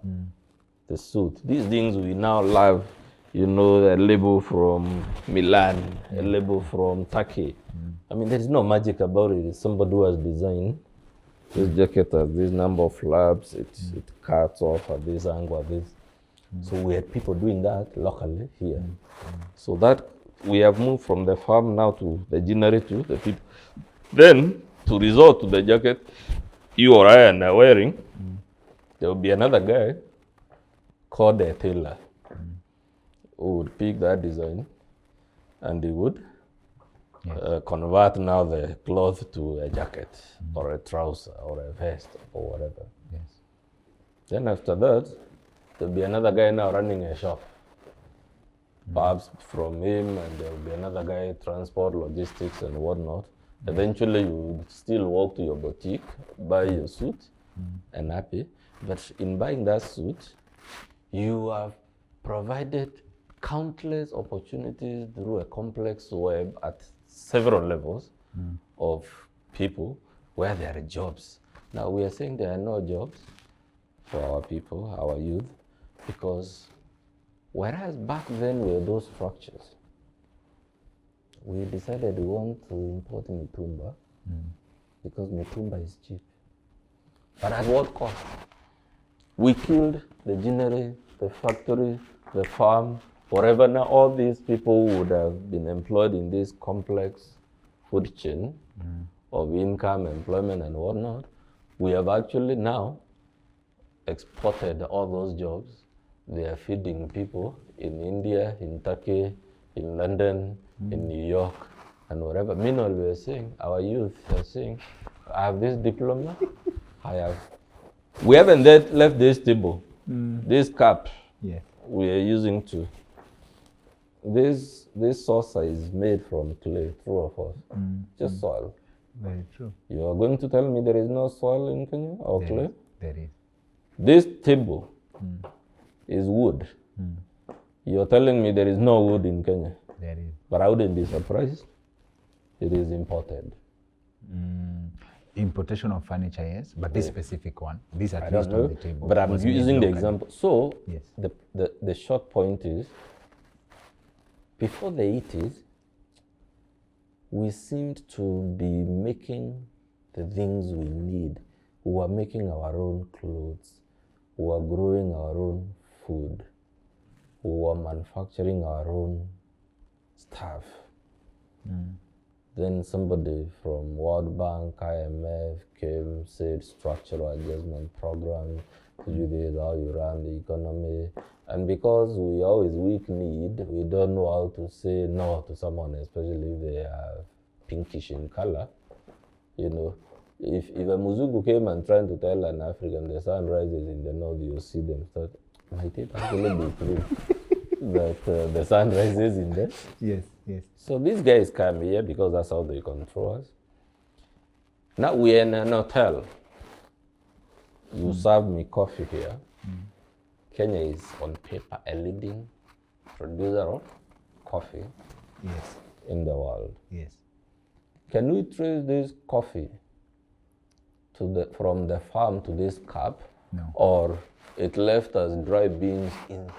the suit. These things we now love, you know, a label from Milan, a label from Turkey. I mean, there's no magic about it. It's somebody who has designed this jacket has this number of flaps, it cuts off at this angle, at this. So we had people doing that locally here. So that we have moved from the farm now to the ginnery to the people. Then to resort to the jacket you or I are wearing, there will be another guy called a tailor who would pick that design and he would convert now the cloth to a jacket or a trouser or a vest or whatever. Yes. Then after that, there'll be another guy now running a shop. Perhaps from him, and there'll be another guy, transport, logistics, and whatnot. Eventually, you would still walk to your boutique, buy your suit, and happy. But in buying that suit, you have provided countless opportunities through a complex web at several levels of people where there are jobs. Now, we are saying there are no jobs for our people, our youth, because whereas back then we had those structures, we decided we want to import mitumba because mitumba is cheap. But at what cost? We killed the ginnery, the factory, the farm, wherever now all these people would have been employed in this complex food chain of income, employment, and whatnot. We have actually now exported all those jobs. They are feeding people in India, in Turkey, in London, in New York, and wherever. Meanwhile, we are saying, our youth are saying, I have this diploma, I have. We haven't left this table, this cap, we are using to. This saucer is made from clay, true or false? Just soil. Very true. You are going to tell me there is no soil in Kenya or clay? There is. This table is wood. You're telling me there is no wood in Kenya? There is. But I wouldn't be surprised. It is imported. Importation of furniture, yes, but this specific one, this at I least don't know, on the table. but I'm was made using the locally. example. So Yes. the short point is, before the 80s, we seemed to be making the things we need. We were making our own clothes. We were growing our own food. We were manufacturing our own stuff. Then somebody from World Bank, IMF came, said structural adjustment program, this is how you run the economy. And because we always weak-kneed, we don't know how to say no to someone, especially if they are pinkish in color. You know, if a Muzungu came and trying to tell an African the sun rises in the north, you see them start, might it actually be true that the sun rises in the... Yes, yes. So these guys come here because that's how they control us. Now we're in an hotel. You serve me coffee here. Kenya is on paper a leading producer of coffee Yes, in the world. yes. Can we trace this coffee from the farm to this cup? No. Or it left as dry beans in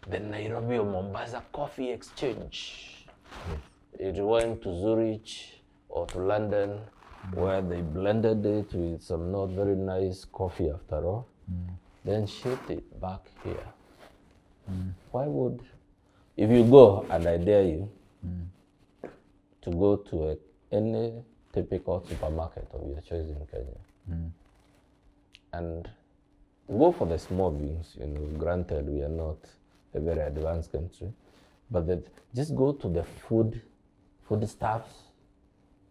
the Nairobi or Mombasa Coffee Exchange? Yes. It went to Zurich or to London, where they blended it with some not very nice coffee after all, then shipped it back here. Why would, if you go, and I dare you, to go to any typical supermarket of your choice in Kenya, and go for the small beans, you know, granted we are not a very advanced country, but that just go to the foodstuffs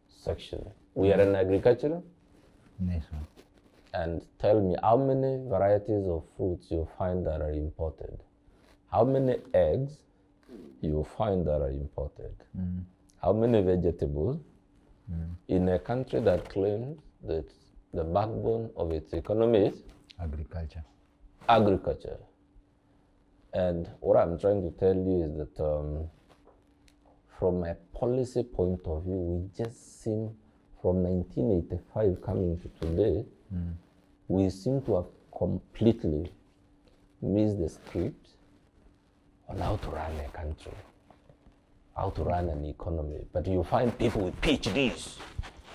section. We are an agricultural Nation. and tell me how many varieties of fruits you find that are imported. How many eggs you find that are imported. How many vegetables in a country that claims that the backbone of its economy is Agriculture. agriculture. And what I'm trying to tell you is that from a policy point of view, we just seem, from 1985 coming to today, we seem to have completely missed the script on how to run a country, how to run an economy. But you find people with PhDs.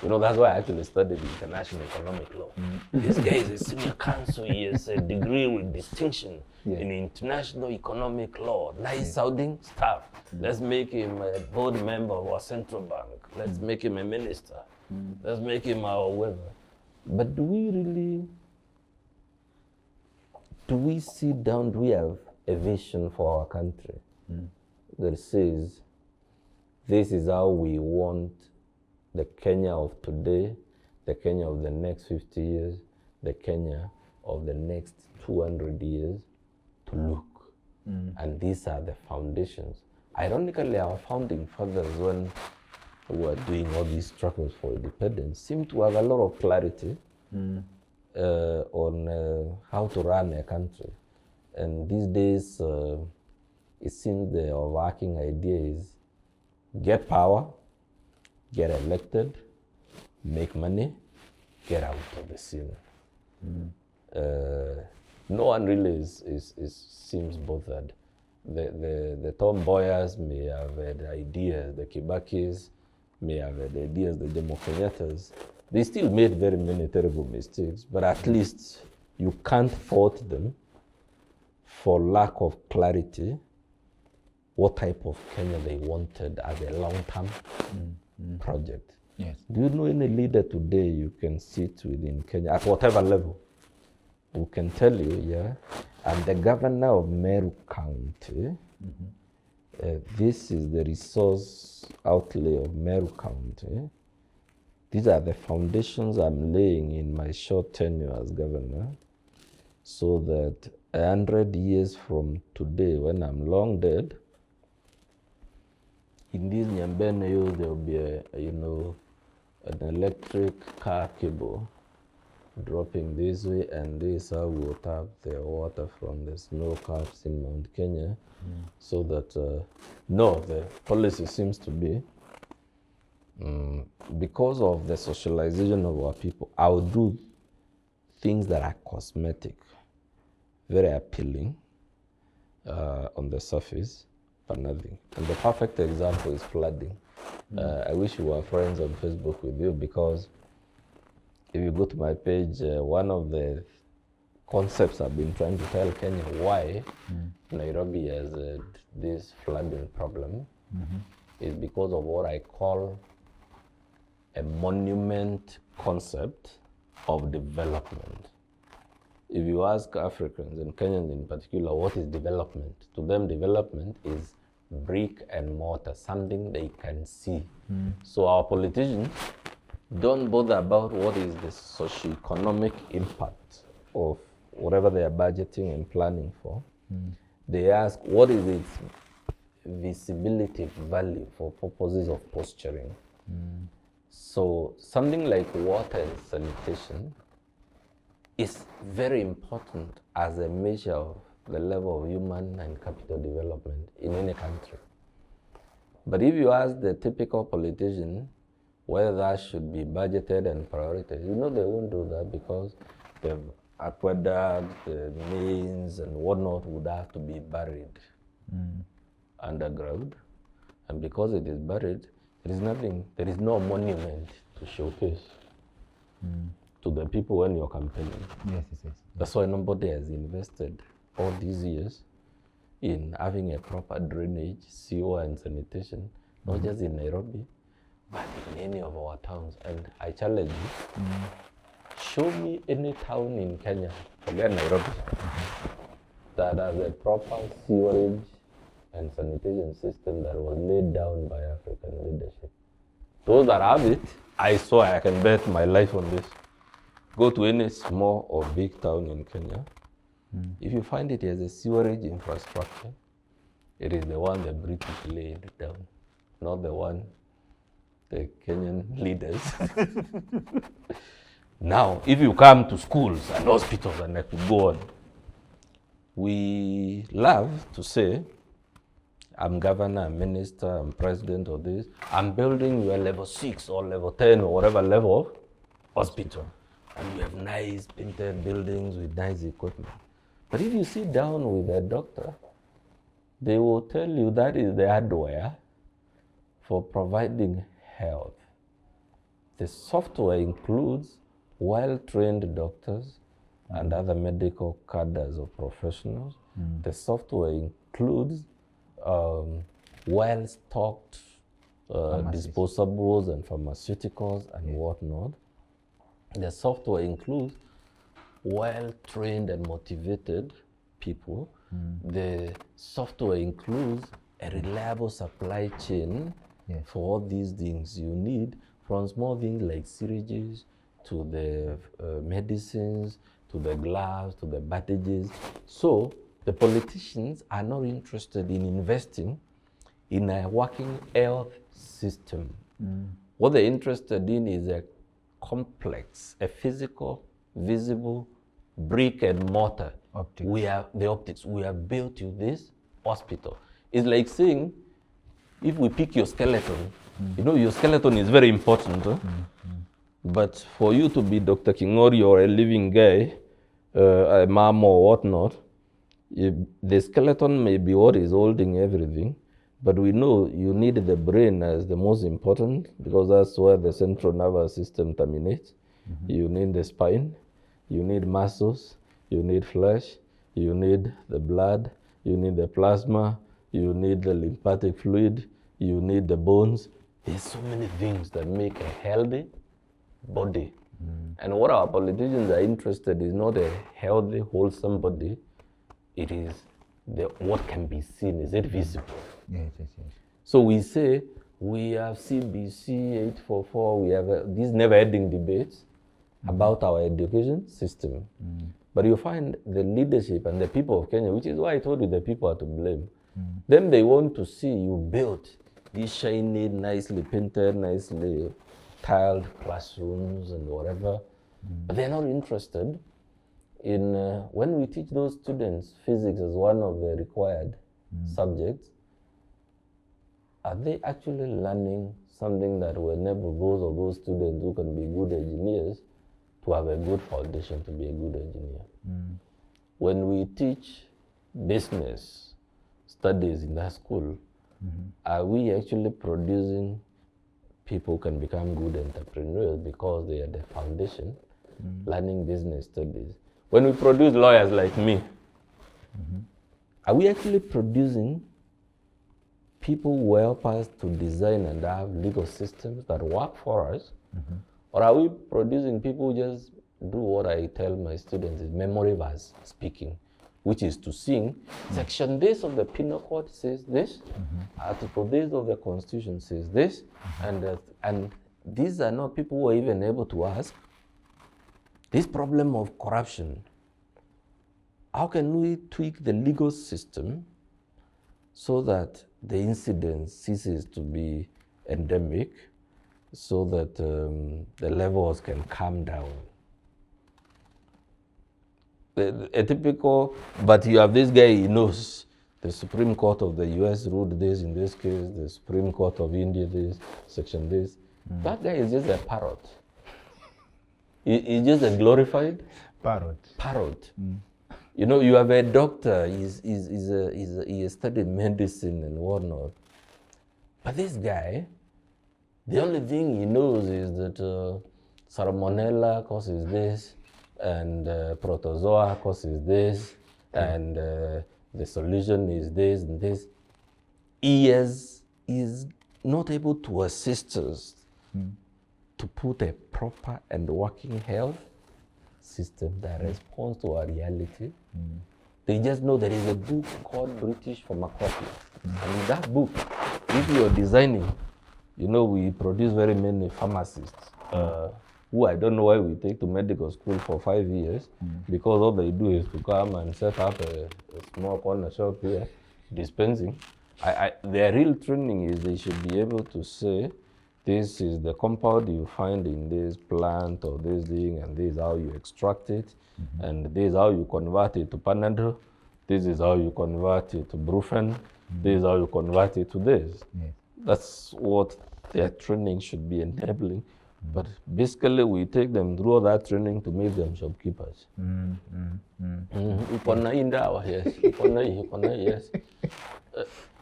You know, that's why I actually studied international economic law. This guy is a senior counsel, he has a degree with distinction in international economic law. Nice sounding stuff. Let's make him a board member of our central bank. Let's make him a minister. Let's make him our whatever. But do we sit down, do we have a vision for our country that says, this is how we want the Kenya of today, the Kenya of the next 50 years, the Kenya of the next 200 years to look. And these are the foundations. Ironically, our founding fathers, when we were doing all these struggles for independence, seem to have a lot of clarity on how to run a country. And these days, it seems the overarching idea is get power, get elected, make money, get out of the scene. No one really seems bothered. The tomboyers may have had ideas, the Kibakis may have had ideas, the Jomo Kenyattas. They still made very many terrible mistakes, but at least you can't fault them for lack of clarity what type of Kenya they wanted as a long-term project. Yes. Do you know any leader today you can sit within Kenya, at whatever level, who can tell you, I'm the governor of Meru County. This is the resource outlay of Meru County. These are the foundations I'm laying in my short tenure as governor. so that 100 years from today, when I'm long dead, in this Nyambene, there will be an electric car cable dropping this way, and this how we will tap the water from the snow caps in Mount Kenya, so that the policy seems to be because of the socialization of our people, I will do things that are cosmetic, very appealing on the surface, but nothing. And the perfect example is flooding. I wish we were friends on Facebook with you, because if you go to my page, one of the concepts I've been trying to tell Kenya why Nairobi has this flooding problem is because of what I call a monument concept of development. If you ask Africans and Kenyans in particular, what is development? To them, development is brick and mortar, something they can see. So our politicians don't bother about what is the socio-economic impact of whatever they are budgeting and planning for. They ask, what is its visibility value for purposes of posturing? So something like water and sanitation is very important as a measure of the level of human and capital development in any country. But if you ask the typical politician whether that should be budgeted and prioritized, they won't do that, because the aqueducts, the mains and whatnot would have to be buried underground. And because it is buried, there is no monument to showcase to the people when you're campaigning. Yes. That's why nobody has invested all these years in having a proper drainage, sewer and sanitation, not just in Nairobi, but in any of our towns. And I challenge you, show me any town in Kenya, forget Nairobi, that has a proper sewerage and sanitation system that was laid down by African leadership. Those that have it, I swear I can bet my life on this. Go to any small or big town in Kenya. If you find it as a sewerage infrastructure, it is the one the British laid down, not the one the Kenyan leaders. Now, if you come to schools and hospitals, and I could go on, we love to say, I'm governor, I'm minister, I'm president of this, I'm building your level 6 or level 10 or whatever level of hospital. And we have nice painted buildings with nice equipment. But if you sit down with a doctor, they will tell you that is the hardware for providing health. The software includes well-trained doctors and other medical cadres or professionals. The software includes well-stocked disposables and pharmaceuticals and whatnot. The software includes well-trained and motivated people. The software includes a reliable supply chain for all these things you need, from small things like syringes to the medicines, to the gloves, to the bandages. So the politicians are not interested in investing in a working health system. What they're interested in is a complex, a physical, visible, brick and mortar. Optics. We have built you this hospital. It's like saying, if we pick your skeleton, your skeleton is very important. But for you to be Dr. Kingori or a living guy, a mom or whatnot, the skeleton may be what is holding everything, but we know you need the brain as the most important, because that's where the central nervous system terminates. You need the spine, you need muscles, you need flesh, you need the blood, you need the plasma, you need the lymphatic fluid, you need the bones. There's so many things that make a healthy body. And what our politicians are interested in is not a healthy, wholesome body. It is what can be seen. Is it visible? Yes. So we say we have CBC 844, we have these never-ending debates about our education system. But you find the leadership and the people of Kenya, which is why I told you the people are to blame. Them, they want to see you build these shiny, nicely painted, nicely tiled classrooms and whatever. But they're not interested in, when we teach those students physics as one of the required subjects, are they actually learning something that will enable those students who can be good engineers to have a good foundation to be a good engineer? When we teach business studies in that school, are we actually producing people who can become good entrepreneurs because they are the foundation, learning business studies? When we produce lawyers like me, are we actually producing people who help us to design and have legal systems that work for us? Or are we producing people who just do what I tell my students is memory verse speaking, which is to sing, section this of the penal code says this, article this of the constitution says this, and these are not people who are even able to ask, this problem of corruption, how can we tweak the legal system so that the incident ceases to be endemic, so that the levels can calm down? A typical, but you have this guy, he knows the Supreme Court of the US ruled this in this case, the Supreme Court of India this, section this. That guy is just a parrot. He's just a glorified parrot. You know, you have a doctor, he studied medicine and whatnot. But this guy, the only thing he knows is that salmonella causes this, and protozoa causes this, and the solution is this and this. He is not able to assist us to put a proper and working health system that responds to our reality. They just know there is a book called British Pharmacopoeia. And in that book, if you are designing, you know, we produce very many pharmacists who I don't know why we take to medical school for 5 years, because all they do is to come and set up a small corner shop here, dispensing. Their real training is they should be able to say, this is the compound you find in this plant or this thing, and this is how you extract it, and this is how you convert it to Panadol, this is how you convert it to Brufen, this is how you convert it to this. That's what their training should be enabling. But basically, we take them through all that training to make them shopkeepers. Yes.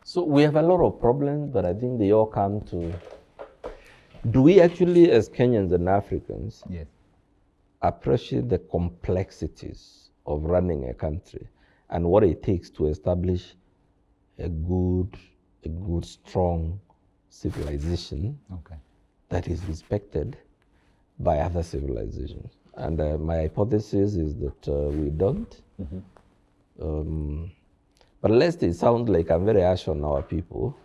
So we have a lot of problems, but I think they all come to, do we actually, as Kenyans and Africans, appreciate the complexities of running a country and what it takes to establish a good, strong civilization that is respected by other civilizations? And my hypothesis is that we don't. But lest it sounds like I'm very harsh on our people,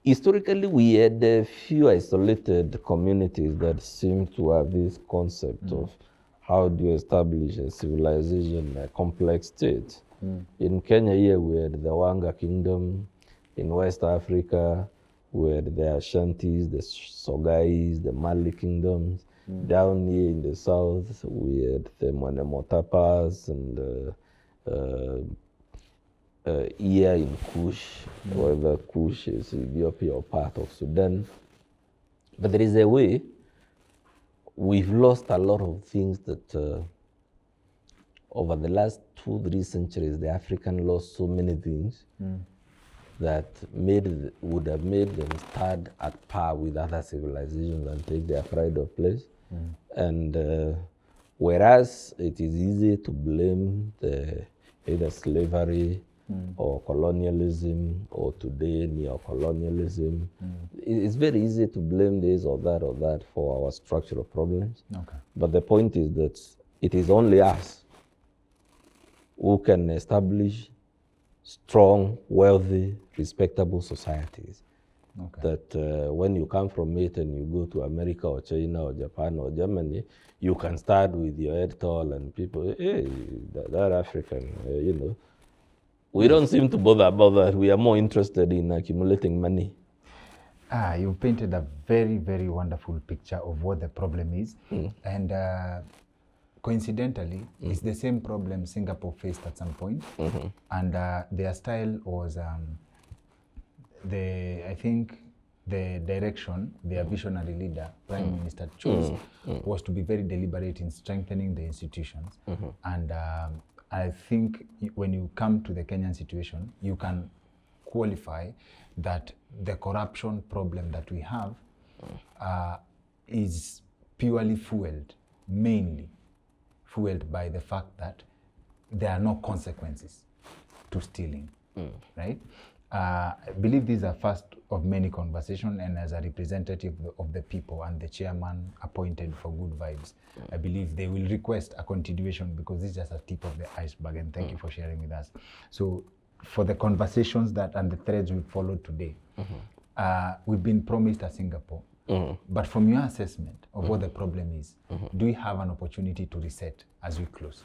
historically we had a few isolated communities that seem to have this concept of how do you establish a civilization, a complex state. In Kenya here we had the Wanga Kingdom. In West Africa we had the Ashantis, the Sogais, the Mali kingdoms. Down here in the south we had the Mwanemotapas and here in Kush, whether Kush is Ethiopia or part of Sudan. But there is a way we've lost a lot of things that over the last 2-3 centuries, the African lost so many things that would have made them stand at par with other civilizations and take their pride of place. And whereas it is easy to blame either slavery or colonialism, or today neocolonialism, it's very easy to blame this or that for our structural problems. But the point is that it is only us who can establish strong, wealthy, respectable societies. that when you come from it and you go to America or China or Japan or Germany, you can start with your head tall and people, hey, that African, you know. We don't seem to bother about that. We are more interested in accumulating money. You've painted a very, very wonderful picture of what the problem is. And coincidentally, it's the same problem Singapore faced at some point. And their style was, I think, the direction their visionary leader, Prime Minister, chose was to be very deliberate in strengthening the institutions. And I think when you come to the Kenyan situation, you can qualify that the corruption problem that we have is purely fueled, mainly fueled by the fact that there are no consequences to stealing, right? I believe these are first of many conversations, and as a representative of the people and the chairman appointed for good vibes, I believe they will request a continuation, because this is just a tip of the iceberg, and thank you for sharing with us. So for the conversations that and the threads we followed today, we've been promised a Singapore, but from your assessment of what the problem is, do we have an opportunity to reset as we close?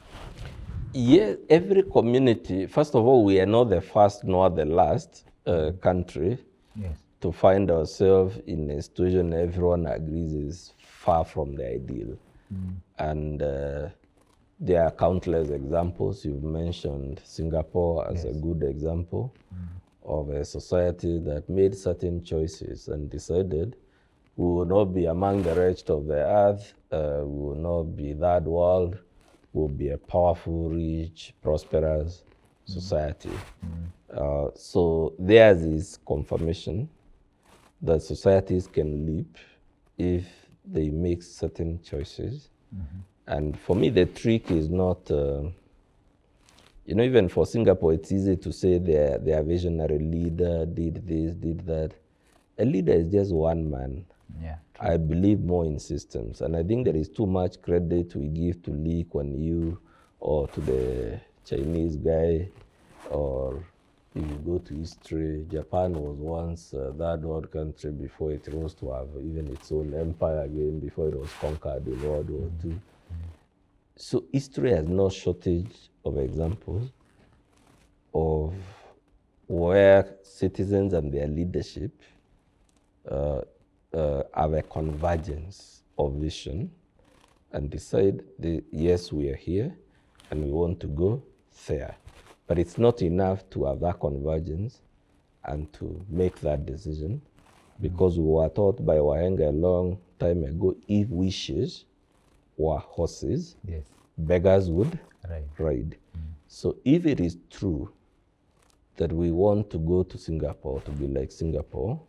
Yes, every community, first of all, we are not the first nor the last country to find ourselves in a situation everyone agrees is far from the ideal. And there are countless examples. You've mentioned Singapore as a good example of a society that made certain choices and decided we will not be among the wretched of the earth, we will not be that world, will be a powerful, rich, prosperous society. So theirs is confirmation that societies can leap if they make certain choices. And for me, the trick is not, you know, even for Singapore, it's easy to say their visionary leader did this, did that. A leader is just one man. I believe more in systems, and I think there is too much credit we give to Lee Kuan Yew or to the Chinese guy, or if you go to history, Japan was once a third world country before it rose to have even its own empire again, before it was conquered in World War II. So history has no shortage of examples of where citizens and their leadership have a convergence of vision and decide, yes, we are here and we want to go there. But it's not enough to have that convergence and to make that decision, because we were taught by Wahenga a long time ago, if wishes were horses, beggars would ride. So if it is true that we want to go to Singapore to be like Singapore,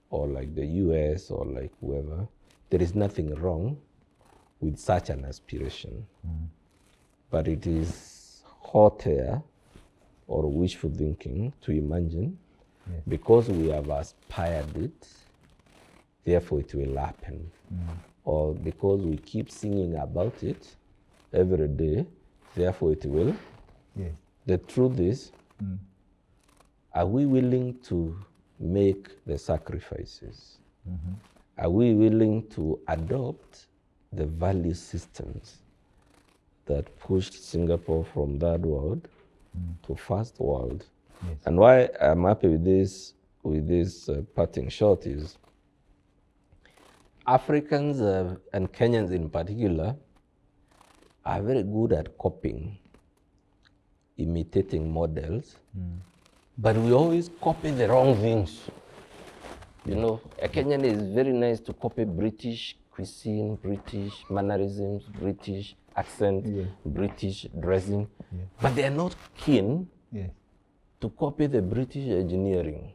or like the US or like whoever, there is nothing wrong with such an aspiration. But it is hot air or wishful thinking to imagine, because we have aspired it, therefore it will happen. Or because we keep singing about it every day, therefore it will. The truth is, are we willing to make the sacrifices? Are we willing to adopt the value systems that pushed Singapore from third world to first world? And why I'm happy with this parting shot is Africans and Kenyans in particular are very good at copying, imitating models, but we always copy the wrong things. You know, a Kenyan is very nice to copy British cuisine, British mannerisms, British accent, British dressing, but they are not keen to copy the British engineering,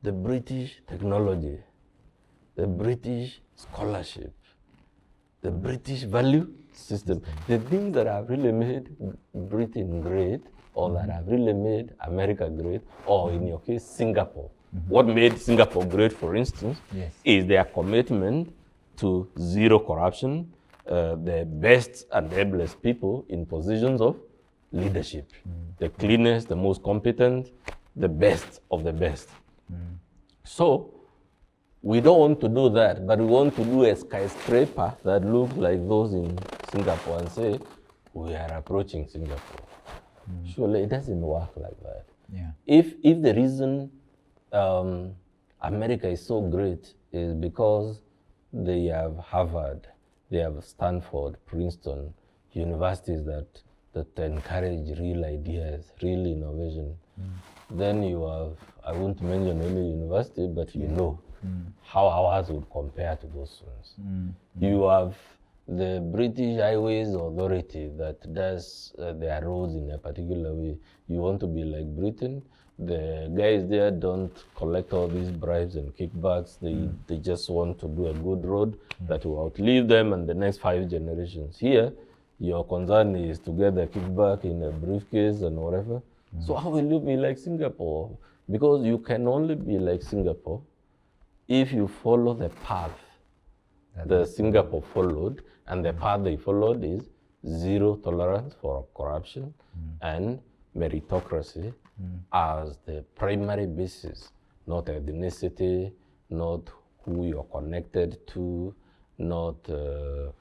the British technology, the British scholarship, the British value system, the things that have really made Britain great, or that have really made America great, or in your case, Singapore. What made Singapore great, for instance, is their commitment to zero corruption, the best and ablest people in positions of leadership, the cleanest, the most competent, the best of the best. So we don't want to do that, but we want to do a skyscraper that looks like those in Singapore and say, we are approaching Singapore. Surely it doesn't work like that. Yeah. If the reason America is so great is because they have Harvard, they have Stanford, Princeton, universities that encourage real ideas, real innovation, then you have, I won't mention any university, but you know how ours would compare to those ones. You have the British Highways Authority that does their roads in a particular way. You want to be like Britain, the guys there don't collect all these bribes and kickbacks. They just want to do a good road that will outlive them and the next 5 generations. Here, your concern is to get the kickback in a briefcase and whatever. So how will you be like Singapore? Because you can only be like Singapore if you follow the path that Singapore followed, and the path they followed is zero tolerance for corruption and meritocracy as the primary basis, not ethnicity, not who you're connected to, not a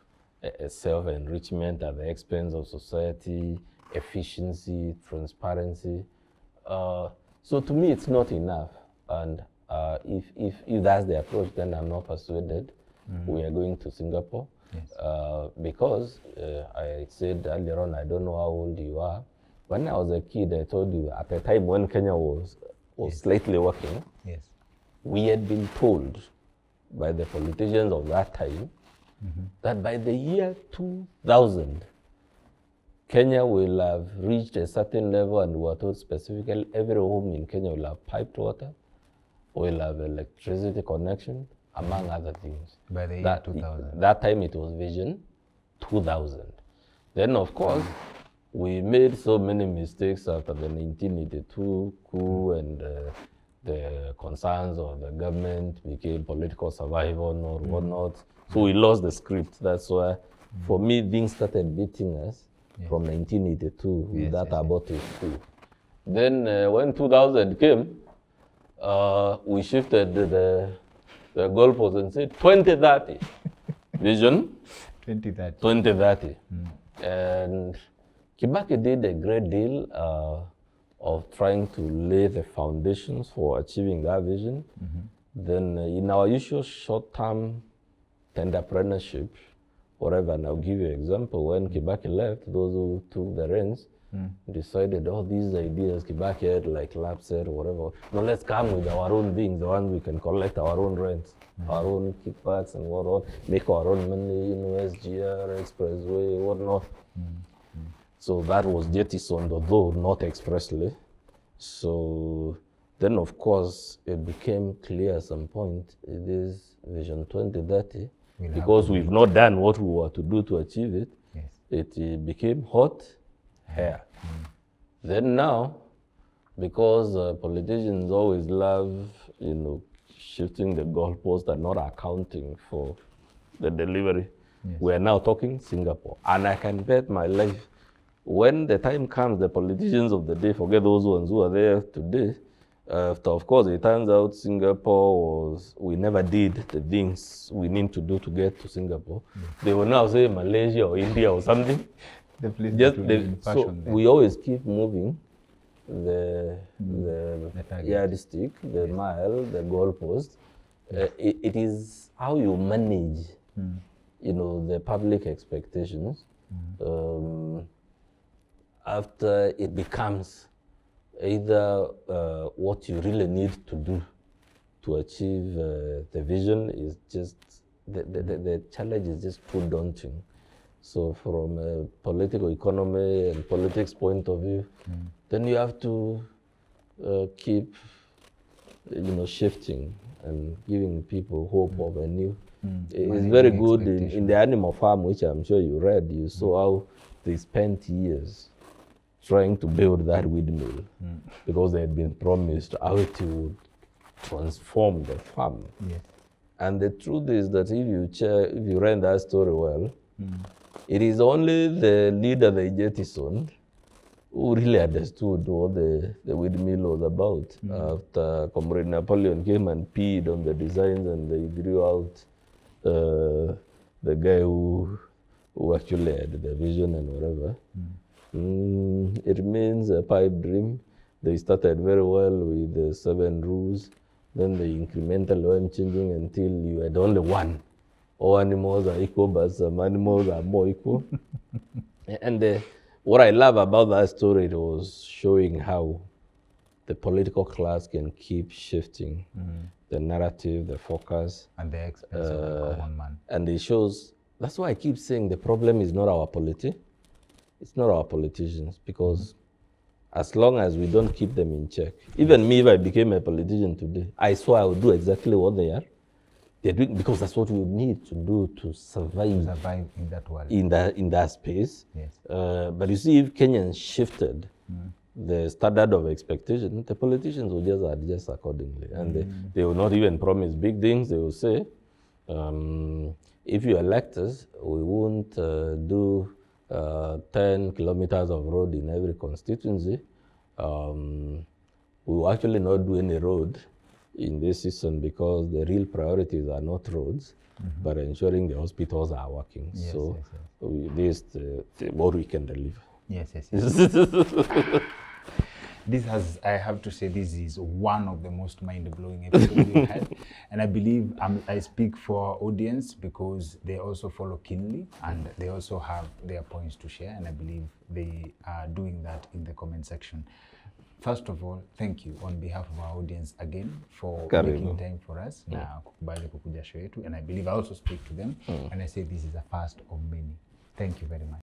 self-enrichment at the expense of society, efficiency, transparency. So to me, it's not enough. And if that's the approach, then I'm not persuaded we are going to Singapore. Yes. Because I said earlier on, I don't know how old you are. When I was a kid, I told you, at the time when Kenya was slightly working, we had been told by the politicians of that time that by the year 2000, Kenya will have reached a certain level, and we were told specifically every home in Kenya will have piped water, will have electricity connection, among other things. By the year 2000. That time it was Vision 2000. Then of course, we made so many mistakes after the 1982 coup and the concerns of the government became political survival or whatnot. So we lost the script. That's why, for me, things started beating us from 1982 with that abortive coup. Then when 2000 came, we shifted the goalpost and said 2030. Vision 2030. And Kibaki did a great deal of trying to lay the foundations for achieving that vision. Then in our usual short-term entrepreneurship, whatever, and I'll give you an example. When Kibaki left, those who took the reins decided all these ideas Kibaki had, like Lab said or whatever, no, let's come with our own things, the ones we can collect our own rents, our own kickbacks and whatnot, make our own money, SGR, Expressway, whatnot. So that was jettisoned, although not expressly. So then, of course, it became clear at some point, it is Vision 2030, because we've not done what we were to do to achieve it. It became hot hair. Then now, because politicians always love, shifting the goalpost and not accounting for the delivery, we are now talking Singapore. And I can bet my life, when the time comes, the politicians of the day, forget those ones who are there today, of course, it turns out Singapore we never did the things we need to do to get to Singapore. They will now say Malaysia or India or something. So we always keep moving the yardstick, the mile, the goalpost. It is how you manage, the public expectations. After it becomes either what you really need to do to achieve the vision is just, the challenge is just too daunting. So from a political economy and politics point of view, then you have to keep, shifting and giving people hope of a new. It's very good in the animal farm, which I'm sure you read, you saw how they spent years trying to build that windmill because they had been promised how it would transform the farm. And the truth is that if you read that story well, it is only the leader they jettisoned who really understood what the windmill was about. After Comrade Napoleon came and peed on the designs and they grew out the guy who actually had the vision and whatever. It remains a pipe dream. They started very well with the 7 rules. Then the incremental went changing until you had only one. All animals are equal, but some animals are more equal. And what I love about that story, it was showing how the political class can keep shifting the narrative, the focus. At the expense of the common man. And it shows, that's why I keep saying the problem is not our polity. It's not our politicians, because as long as we don't keep them in check, even me, if I became a politician today, I swear I would do exactly what they are. They're doing, because that's what we need to do to survive In that world. in that space. Yes. But you see, if Kenyans shifted the standard of expectation, the politicians will just adjust accordingly. And they will not even promise big things. They will say, if you elect us, we won't do 10 kilometers of road in every constituency. We will actually not do any road in this season because the real priorities are not roads, but ensuring the hospitals are working. Yes, so yes. this what we can deliver. Yes. This has, I have to say, this is one of the most mind-blowing episodes we've had. And I believe I speak for our audience because they also follow keenly and they also have their points to share. And I believe they are doing that in the comment section. First of all, thank you on behalf of our audience again for making time for us na kukubali kukuja show yetu. And I believe I also speak to them when I say this is a first of many. Thank you very much.